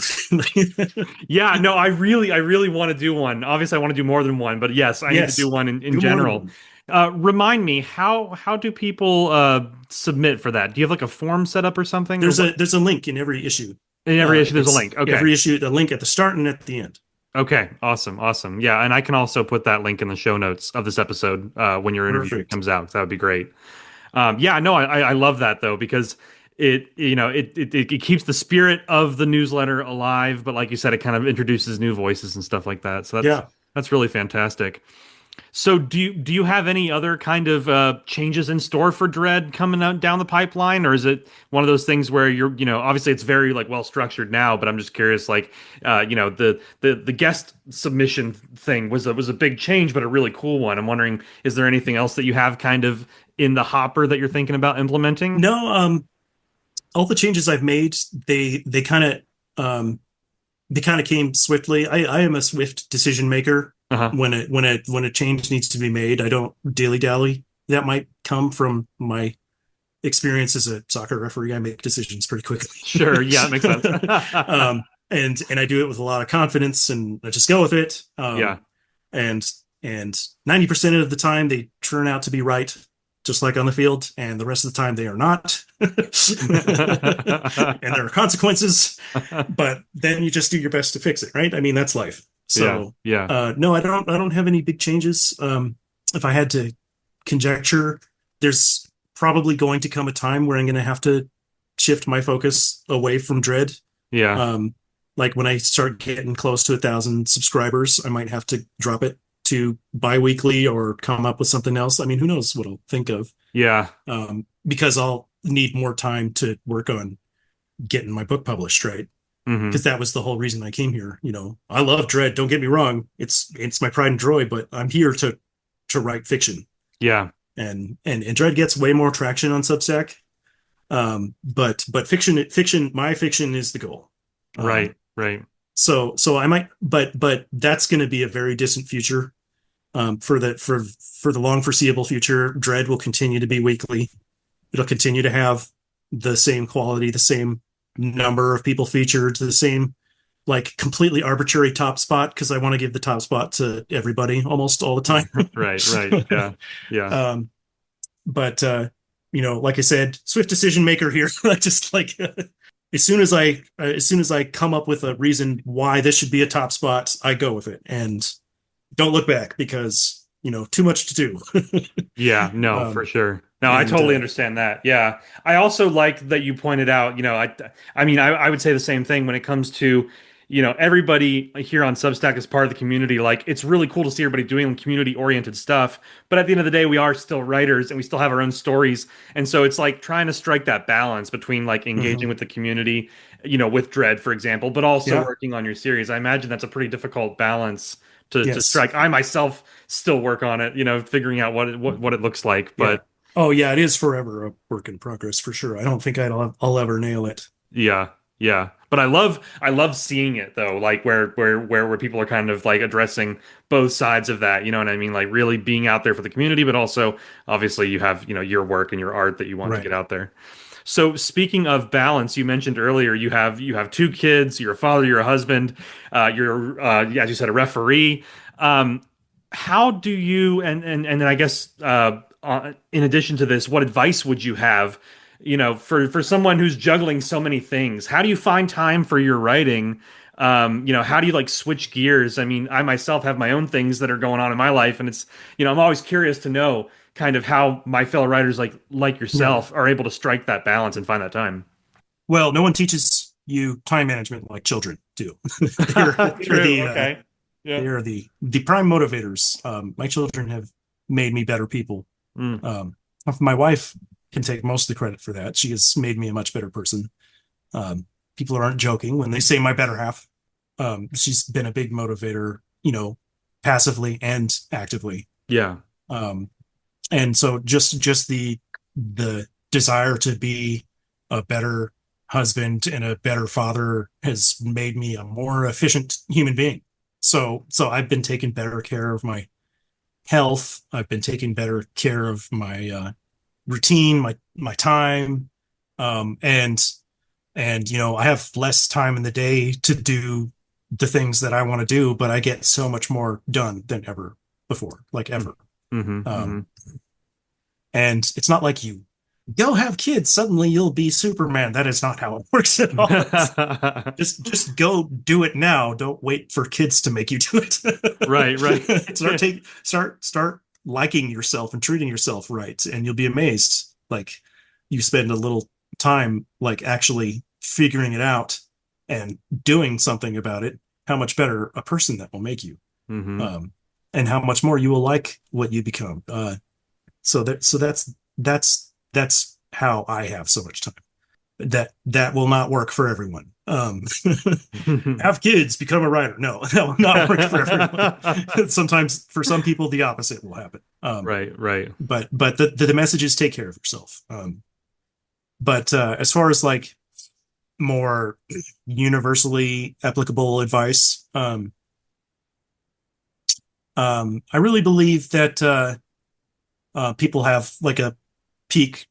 Yeah, no, I really want to do one. Obviously, I want to do more than one, but yes, I need to do one in general. Remind me, how do people submit for that? Do you have like a form set up or something? There's a link in every issue. In every issue, there's a link. Okay. Every issue, a link at the start and at the end. Okay, awesome. Yeah, and I can also put that link in the show notes of this episode when your interview comes out. That would be great. I love that though, because it keeps the spirit of the newsletter alive, but like you said, it kind of introduces new voices and stuff like that. So that's really fantastic. So do you have any other kind of changes in store for Dread coming out down the pipeline, or is it one of those things where you're obviously it's very like well structured now, but I'm just curious, like the guest submission thing was a big change, but a really cool one. I'm wondering, is there anything else that you have kind of in the hopper that you're thinking about implementing? No, all the changes I've made, they kind of came swiftly. I am a swift decision maker. When a change needs to be made, I don't dilly dally. That might come from my experience as a soccer referee. I make decisions pretty quickly. Sure, yeah, that makes sense. And I do it with a lot of confidence, and I just go with it. And 90% of the time they turn out to be right, just like on the field, and the rest of the time they are not. And there are consequences, but then you just do your best to fix it, right? I mean, that's life. So no, I don't have any big changes. If I had to conjecture, there's probably going to come a time where I'm going to have to shift my focus away from Dread. Like when I start getting close to 1,000 subscribers, I might have to drop it to bi-weekly or come up with something else. I mean, who knows what I'll think of. Because I'll need more time to work on getting my book published, right? Because that was the whole reason I came here. I love Dread. Don't get me wrong; it's my pride and joy. But I'm here to write fiction. And Dread gets way more traction on Substack. But fiction, my fiction is the goal. Right. So I might, but that's going to be a very distant future. For the long foreseeable future, Dread will continue to be weekly. It'll continue to have the same quality, the same number of people featured, the same like completely arbitrary top spot because I want to give the top spot to everybody almost all the time. Right. Yeah. Yeah. But like I said, swift decision maker here. I just like as soon as I come up with a reason why this should be a top spot, I go with it and don't look back because too much to do. Yeah, no, for sure. No, I and, totally understand that. Yeah. I also like that you pointed out, I mean, I would say the same thing when it comes to, everybody here on Substack is part of the community. Like, it's really cool to see everybody doing community oriented stuff. But at the end of the day, we are still writers and we still have our own stories. And so it's like trying to strike that balance between like engaging with the community, with Dread, for example, but also working on your series. I imagine that's a pretty difficult balance to strike. I myself still work on it, figuring out what it looks like. But oh yeah, it is forever a work in progress for sure. I don't think I'll ever nail it. Yeah. But I love seeing it though, like where people are kind of like addressing both sides of that. You know what I mean? Like really being out there for the community, but also obviously you have your work and your art that you want to get out there. So speaking of balance, you mentioned earlier you have two kids, you're a father, you're a husband, you're as you said, a referee. How do you and then I guess in addition to this, what advice would you have, for someone who's juggling so many things? How do you find time for your writing? How do you like switch gears? I mean, I myself have my own things that are going on in my life, and it's I'm always curious to know kind of how my fellow writers like yourself are able to strike that balance and find that time. Well, no one teaches you time management like children do. Okay. They are the prime motivators. My children have made me better people. My wife can take most of the credit for that. She has made me a much better person. People aren't joking when they say my better half. She's been a big motivator, passively and actively. Yeah. And so just the desire to be a better husband and a better father has made me a more efficient human being. So I've been taking better care of my health. I've been taking better care of my routine, my time, and I have less time in the day to do the things that I want to do, but I get so much more done than ever before, like ever. And it's not like you go have kids, suddenly you'll be Superman. That is not how it works at all. just go do it now. Don't wait for kids to make you do it. Right. Start liking yourself and treating yourself right, and you'll be amazed. Like, you spend a little time like actually figuring it out and doing something about it, how much better a person that will make you. And how much more you will like what you become. So that's how I have so much time. That will not work for everyone. Have kids, become a writer. No, that will not work for everyone. Sometimes for some people, the opposite will happen. Right. But the message is take care of yourself. But as far as like more universally applicable advice, I really believe that people have like a peak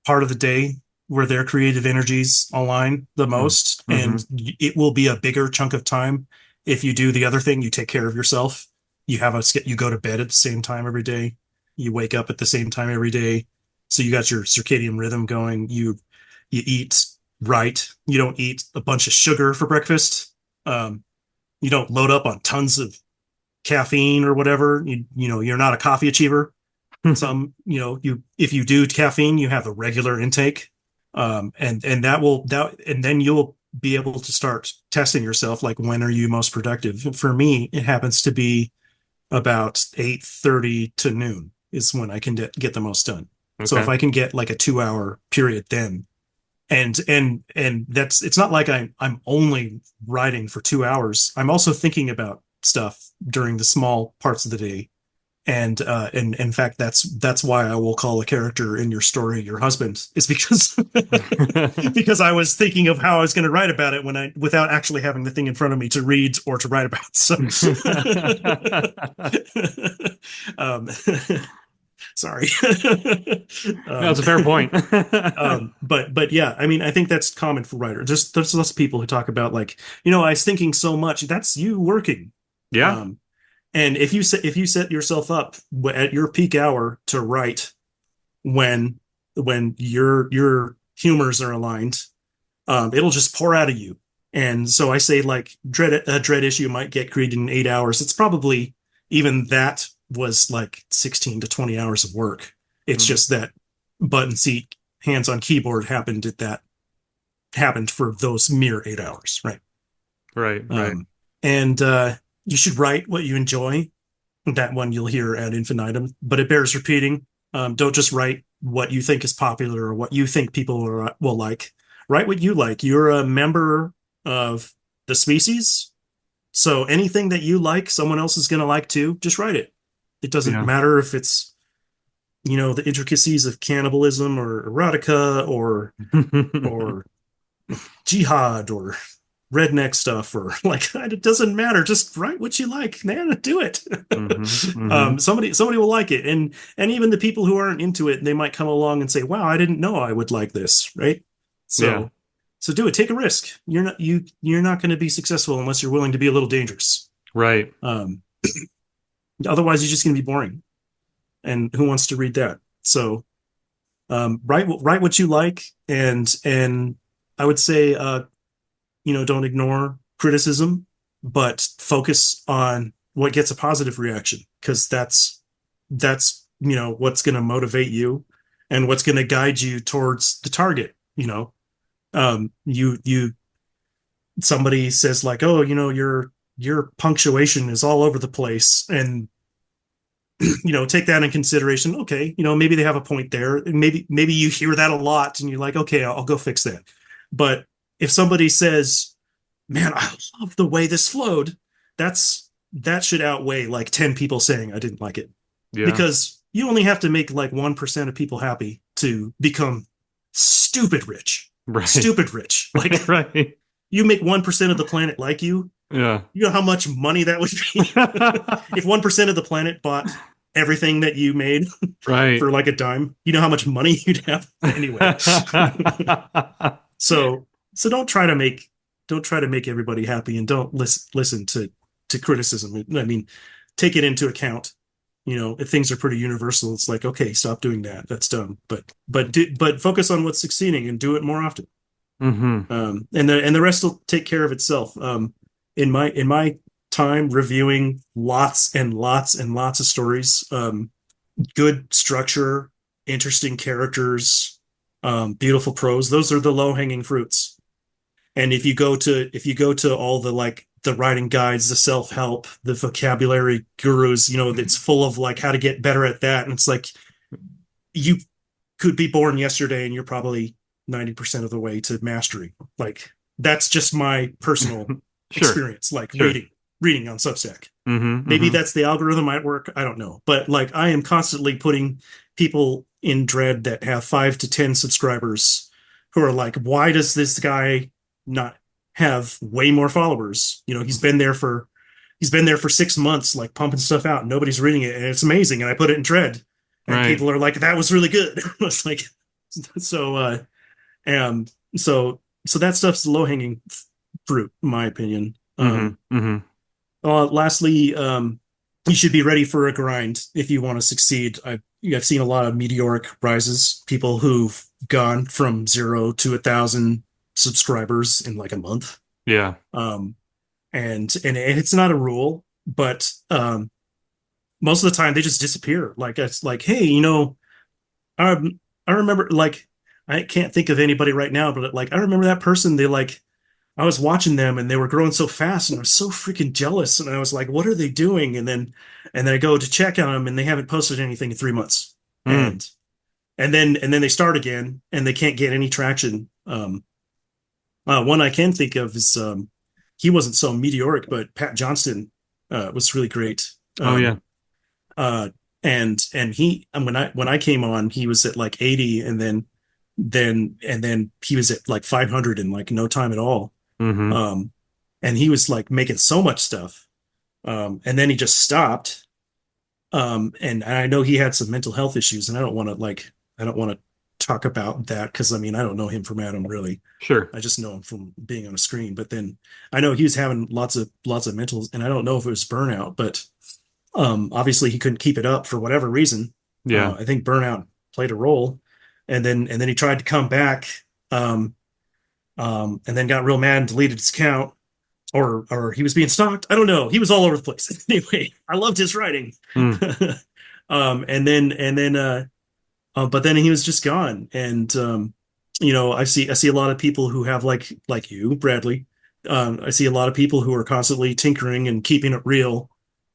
part of the day where their creative energies align the most, and it will be a bigger chunk of time if you do the other thing. You take care of yourself. You go to bed at the same time every day. You wake up at the same time every day, so you got your circadian rhythm going. You eat right. You don't eat a bunch of sugar for breakfast. You don't load up on tons of caffeine or whatever. You're not a coffee achiever. If you do caffeine, you have a regular intake. And then you'll be able to start testing yourself. Like, when are you most productive? For me, it happens to be about 8:30 to noon is when I can get the most done. Okay. So if I can get like a 2-hour period then, and it's not like I'm only writing for 2 hours. I'm also thinking about stuff during the small parts of the day. And in fact, that's why I will call a character in your story your husband, is because because I was thinking of how I was going to write about it without actually having the thing in front of me to read or to write Sorry. That's a fair point. But yeah, I mean, I think that's common for writers. There's lots of people who talk about like, I was thinking so much. That's you working. Yeah. And if you set yourself up at your peak hour to write when your humors are aligned, it'll just pour out of you. And so I say like a dread issue might get created in 8 hours. It's probably even that was like 16 to 20 hours of work. It's just that button seat, hands on keyboard happened for those mere 8 hours, right? Right. And you should write what you enjoy. That one you'll hear ad infinitum, but it bears repeating. Don't just write what you think is popular or what you think people will like. Write what you like. You're a member of the species, so anything that you like, someone else is going to like too. Just write it. It doesn't matter if it's, the intricacies of cannibalism or erotica or jihad or redneck stuff or like, it doesn't matter. Just write what you like, man. Do it. Somebody will like it. And even the people who aren't into it, they might come along and say, wow, I didn't know I would like this. Right. So do it. Take a risk. You're not going to be successful unless you're willing to be a little dangerous. Right. Otherwise, you're just going to be boring. And who wants to read that? So, write what you like, and I would say, don't ignore criticism, but focus on what gets a positive reaction, because that's what's going to motivate you, and what's going to guide you towards the target. Somebody says like, oh, your punctuation is all over the place, and take that in consideration. Okay, maybe they have a point there, and maybe you hear that a lot and you're like, okay, I'll go fix that. But if somebody says, man, I love the way this flowed, that should outweigh like 10 people saying I didn't like it. Because you only have to make like 1% of people happy to become stupid rich. Right. Stupid rich. Like right. You make 1% of the planet like you. Yeah. You know how much money that would be if 1% of the planet bought everything that you made right for like a dime. You know how much money you'd have anyway. So don't try to make everybody happy, and don't listen to criticism. I mean, take it into account. If things are pretty universal, it's like, okay, stop doing that. That's dumb. But focus on what's succeeding and do it more often. Mm-hmm. And the rest will take care of itself. In my time reviewing lots and lots and lots of stories, good structure, interesting characters, beautiful prose, those are the low-hanging fruits. And if you go to all the like the writing guides, the self-help, the vocabulary gurus, that's full of like how to get better at that, and it's like you could be born yesterday and you're probably 90% of the way to mastery. Like that's just my personal experience, like reading on Substack. Maybe that's the algorithm might work. I don't know. But like I am constantly putting people in dread that have 5 to 10 subscribers who are like, why does this guy not have way more followers? He's been there for 6 months, like pumping stuff out. And nobody's reading it, and it's amazing. And I put it in dread, and people are like, that was really good. It's like, so that stuff's low hanging fruit, in my opinion. Lastly, you should be ready for a grind if you want to succeed. I've seen a lot of meteoric rises, people who've gone from 0 to 1,000 subscribers in like a month. Yeah. And it's not a rule, but most of the time they just disappear. Like it's like, hey, I remember, like, I can't think of anybody right now, but like I remember that person. I was watching them and they were growing so fast, and I was so freaking jealous. And I was like, what are they doing? And then I go to check on them, and they haven't posted anything in 3 months. And then they start again, and they can't get any traction. One I can think of is he wasn't so meteoric, but Pat Johnston was really great. And when I came on, he was at like 80, and then he was at like 500 in like no time at all. And he was like making so much stuff. And then he just stopped. And I know he had some mental health issues, and I don't want to talk about that because I mean, I don't know him from Adam really. Sure. I just know him from being on a screen. But then I know he was having lots of mental, and I don't know if it was burnout, but obviously he couldn't keep it up for whatever reason. Yeah. I think burnout played a role, and then he tried to come back, um, and then got real mad and deleted his account, or he was being stalked. I don't know. He was all over the place. Anyway, I loved his writing. Mm. But then he was just gone. And I see a lot of people who have like you, Bradley. I see a lot of people who are constantly tinkering and keeping it real,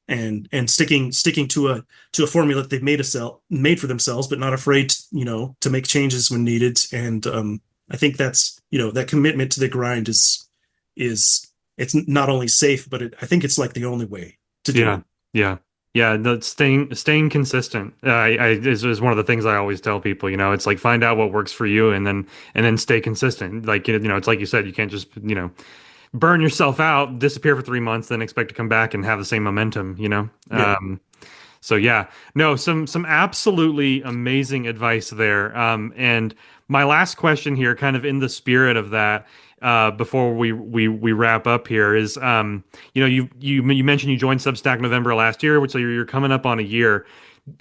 and sticking to a formula that they've made for themselves, but not afraid, to make changes when needed. And I think that's that commitment to the grind is it's not only safe, but I think it's like the only way to do it. Yeah. Yeah, staying consistent is one of the things I always tell people. It's like find out what works for you, and then stay consistent. Like it's like you said, you can't just burn yourself out, disappear for 3 months, then expect to come back and have the same momentum. Yeah. So yeah, no, some absolutely amazing advice there. And my last question here, kind of in the spirit of that, before we wrap up here, is you mentioned you joined Substack November last year, which so you're coming up on a year.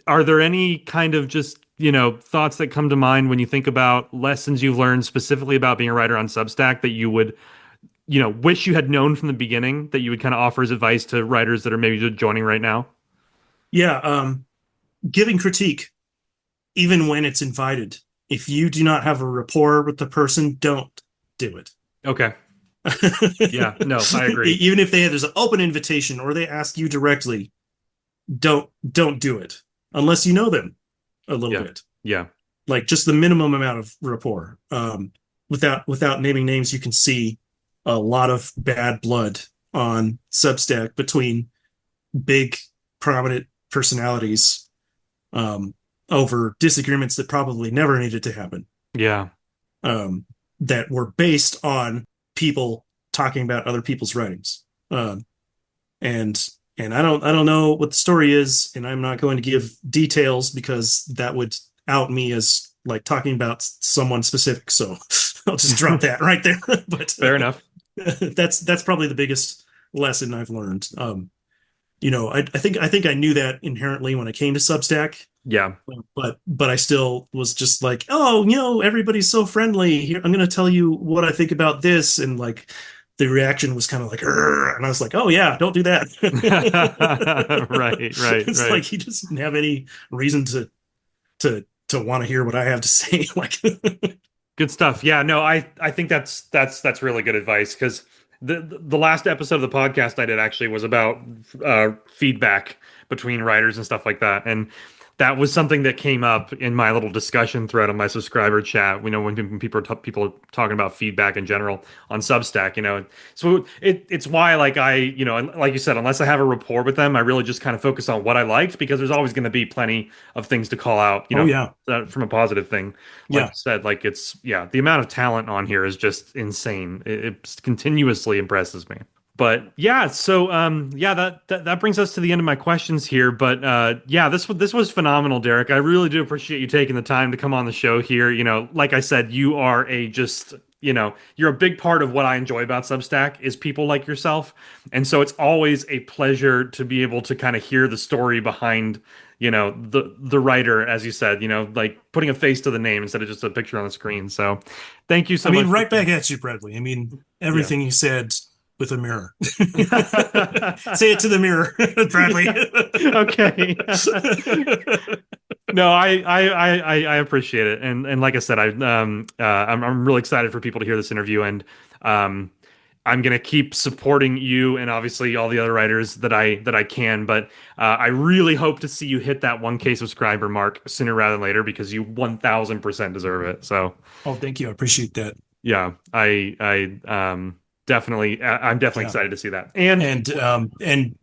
Are there any kind of just thoughts that come to mind when you think about lessons you've learned specifically about being a writer on Substack that you would wish you had known from the beginning, that you would kind of offer as advice to writers that are maybe just joining right now? Yeah, giving critique, even when it's invited. If you do not have a rapport with the person, don't do it. Okay. Yeah, no, I agree. Even if there's an open invitation or they ask you directly, don't do it unless you know them a little bit. Yeah. Like just the minimum amount of rapport. Without naming names, you can see a lot of bad blood on Substack between big prominent personalities over disagreements that probably never needed to happen. Yeah. That were based on people talking about other people's writings. And I don't know what the story is, and I'm not going to give details because that would out me as like talking about someone specific. So I'll just drop that right there. But fair enough. That's probably the biggest lesson I've learned. I think I knew that inherently when I came to Substack. Yeah. But I still was just like, oh, everybody's so friendly. Here, I'm going to tell you what I think about this. And like the reaction was kind of like, and I was like, oh yeah, don't do that. Right. It's like he doesn't have any reason to want to hear what I have to say. Like, good stuff. Yeah, no, I think that's really good advice, because the last episode of the podcast I did actually was about feedback between writers and stuff like that, and that was something that came up in my little discussion thread on my subscriber chat. When people are talking about feedback in general on Substack, so it's why, like, like you said, unless I have a rapport with them, I really just kind of focus on what I liked, because there's always going to be plenty of things to call out, from a positive thing. Like you said, like the amount of talent on here is just insane. It continuously impresses me. But yeah, so that brings us to the end of my questions here. But this was phenomenal, Derek. I really do appreciate you taking the time to come on the show here. Like I said, you are you're a big part of what I enjoy about Substack is people like yourself. And so it's always a pleasure to be able to kind of hear the story behind, the writer, as you said, like putting a face to the name instead of just a picture on the screen. So thank you so much. Right back at you, Bradley. Everything you said with a mirror. Say it to the mirror, Bradley. Okay. No, I appreciate it, and like I said, I'm really excited for people to hear this interview, and I'm gonna keep supporting you and obviously all the other writers that I can, but I really hope to see you hit that 1K subscriber mark sooner rather than later, because you 1000% deserve it. So, thank you, I appreciate that. Yeah, I'm definitely excited to see that. And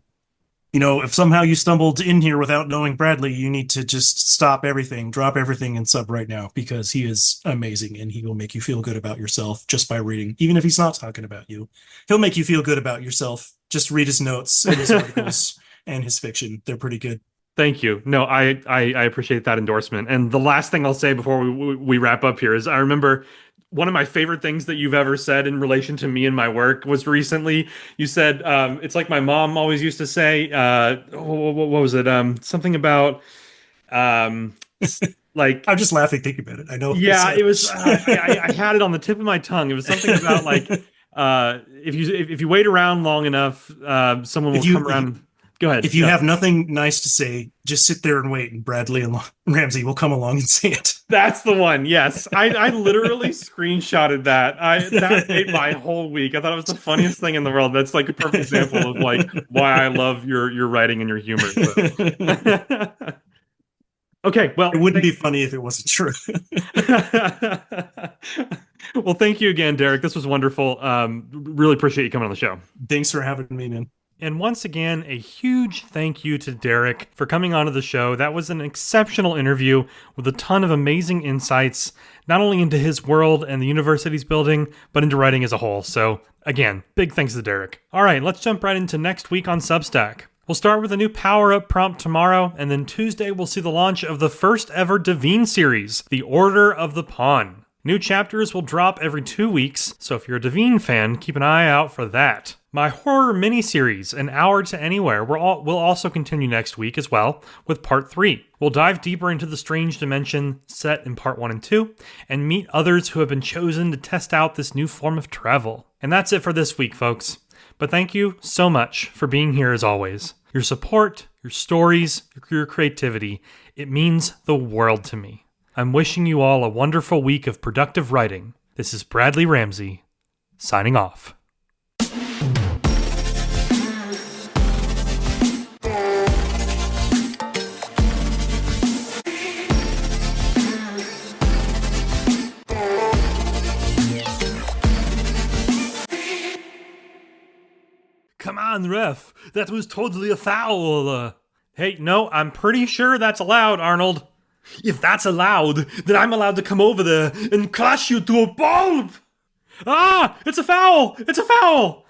if somehow you stumbled in here without knowing Bradley, you need to just stop everything, drop everything, and sub right now, because he is amazing and he will make you feel good about yourself just by reading. Even if he's not talking about you, he'll make you feel good about yourself. Just read his notes and his articles and his fiction. They're pretty good. Thank you. No, I appreciate that endorsement. And the last thing I'll say before we wrap up here is I remember one of my favorite things that you've ever said in relation to me and my work was recently you said, it's like my mom always used to say, what was it? Something about, like, I'm just laughing thinking about it. I know. yeah, it was, I had it on the tip of my tongue. It was something about like, if you wait around long enough, someone will come around. Go ahead. If you have nothing nice to say, just sit there and wait, and Bradley and Ramsey will come along and say it. That's the one. Yes, I literally screenshotted that. That made my whole week. I thought it was the funniest thing in the world. That's like a perfect example of like why I love your writing and your humor. So. Okay, well, it wouldn't be funny if it wasn't true. Well, thank you again, Derek. This was wonderful. Really appreciate you coming on the show. Thanks for having me, man. And once again, a huge thank you to Derek for coming onto the show. That was an exceptional interview with a ton of amazing insights, not only into his world and the universe that he's building, but into writing as a whole. So again, big thanks to Derek. All right, let's jump right into next week on Substack. We'll start with a new power-up prompt tomorrow, and then Tuesday we'll see the launch of the first ever Devine series, The Order of the Pawn. New chapters will drop every 2 weeks, so if you're a Devine fan, keep an eye out for that. My horror miniseries, An Hour to Anywhere, will also continue next week as well, with part 3. We'll dive deeper into the strange dimension set in part 1 and 2, and meet others who have been chosen to test out this new form of travel. And that's it for this week, folks. But thank you so much for being here as always. Your support, your stories, your creativity, it means the world to me. I'm wishing you all a wonderful week of productive writing. This is Bradley Ramsey, signing off. Come on, ref. That was totally a foul. Hey, no, I'm pretty sure that's allowed, Arnold. If that's allowed, then I'm allowed to come over there and crush you to a pulp! Ah! It's a foul! It's a foul!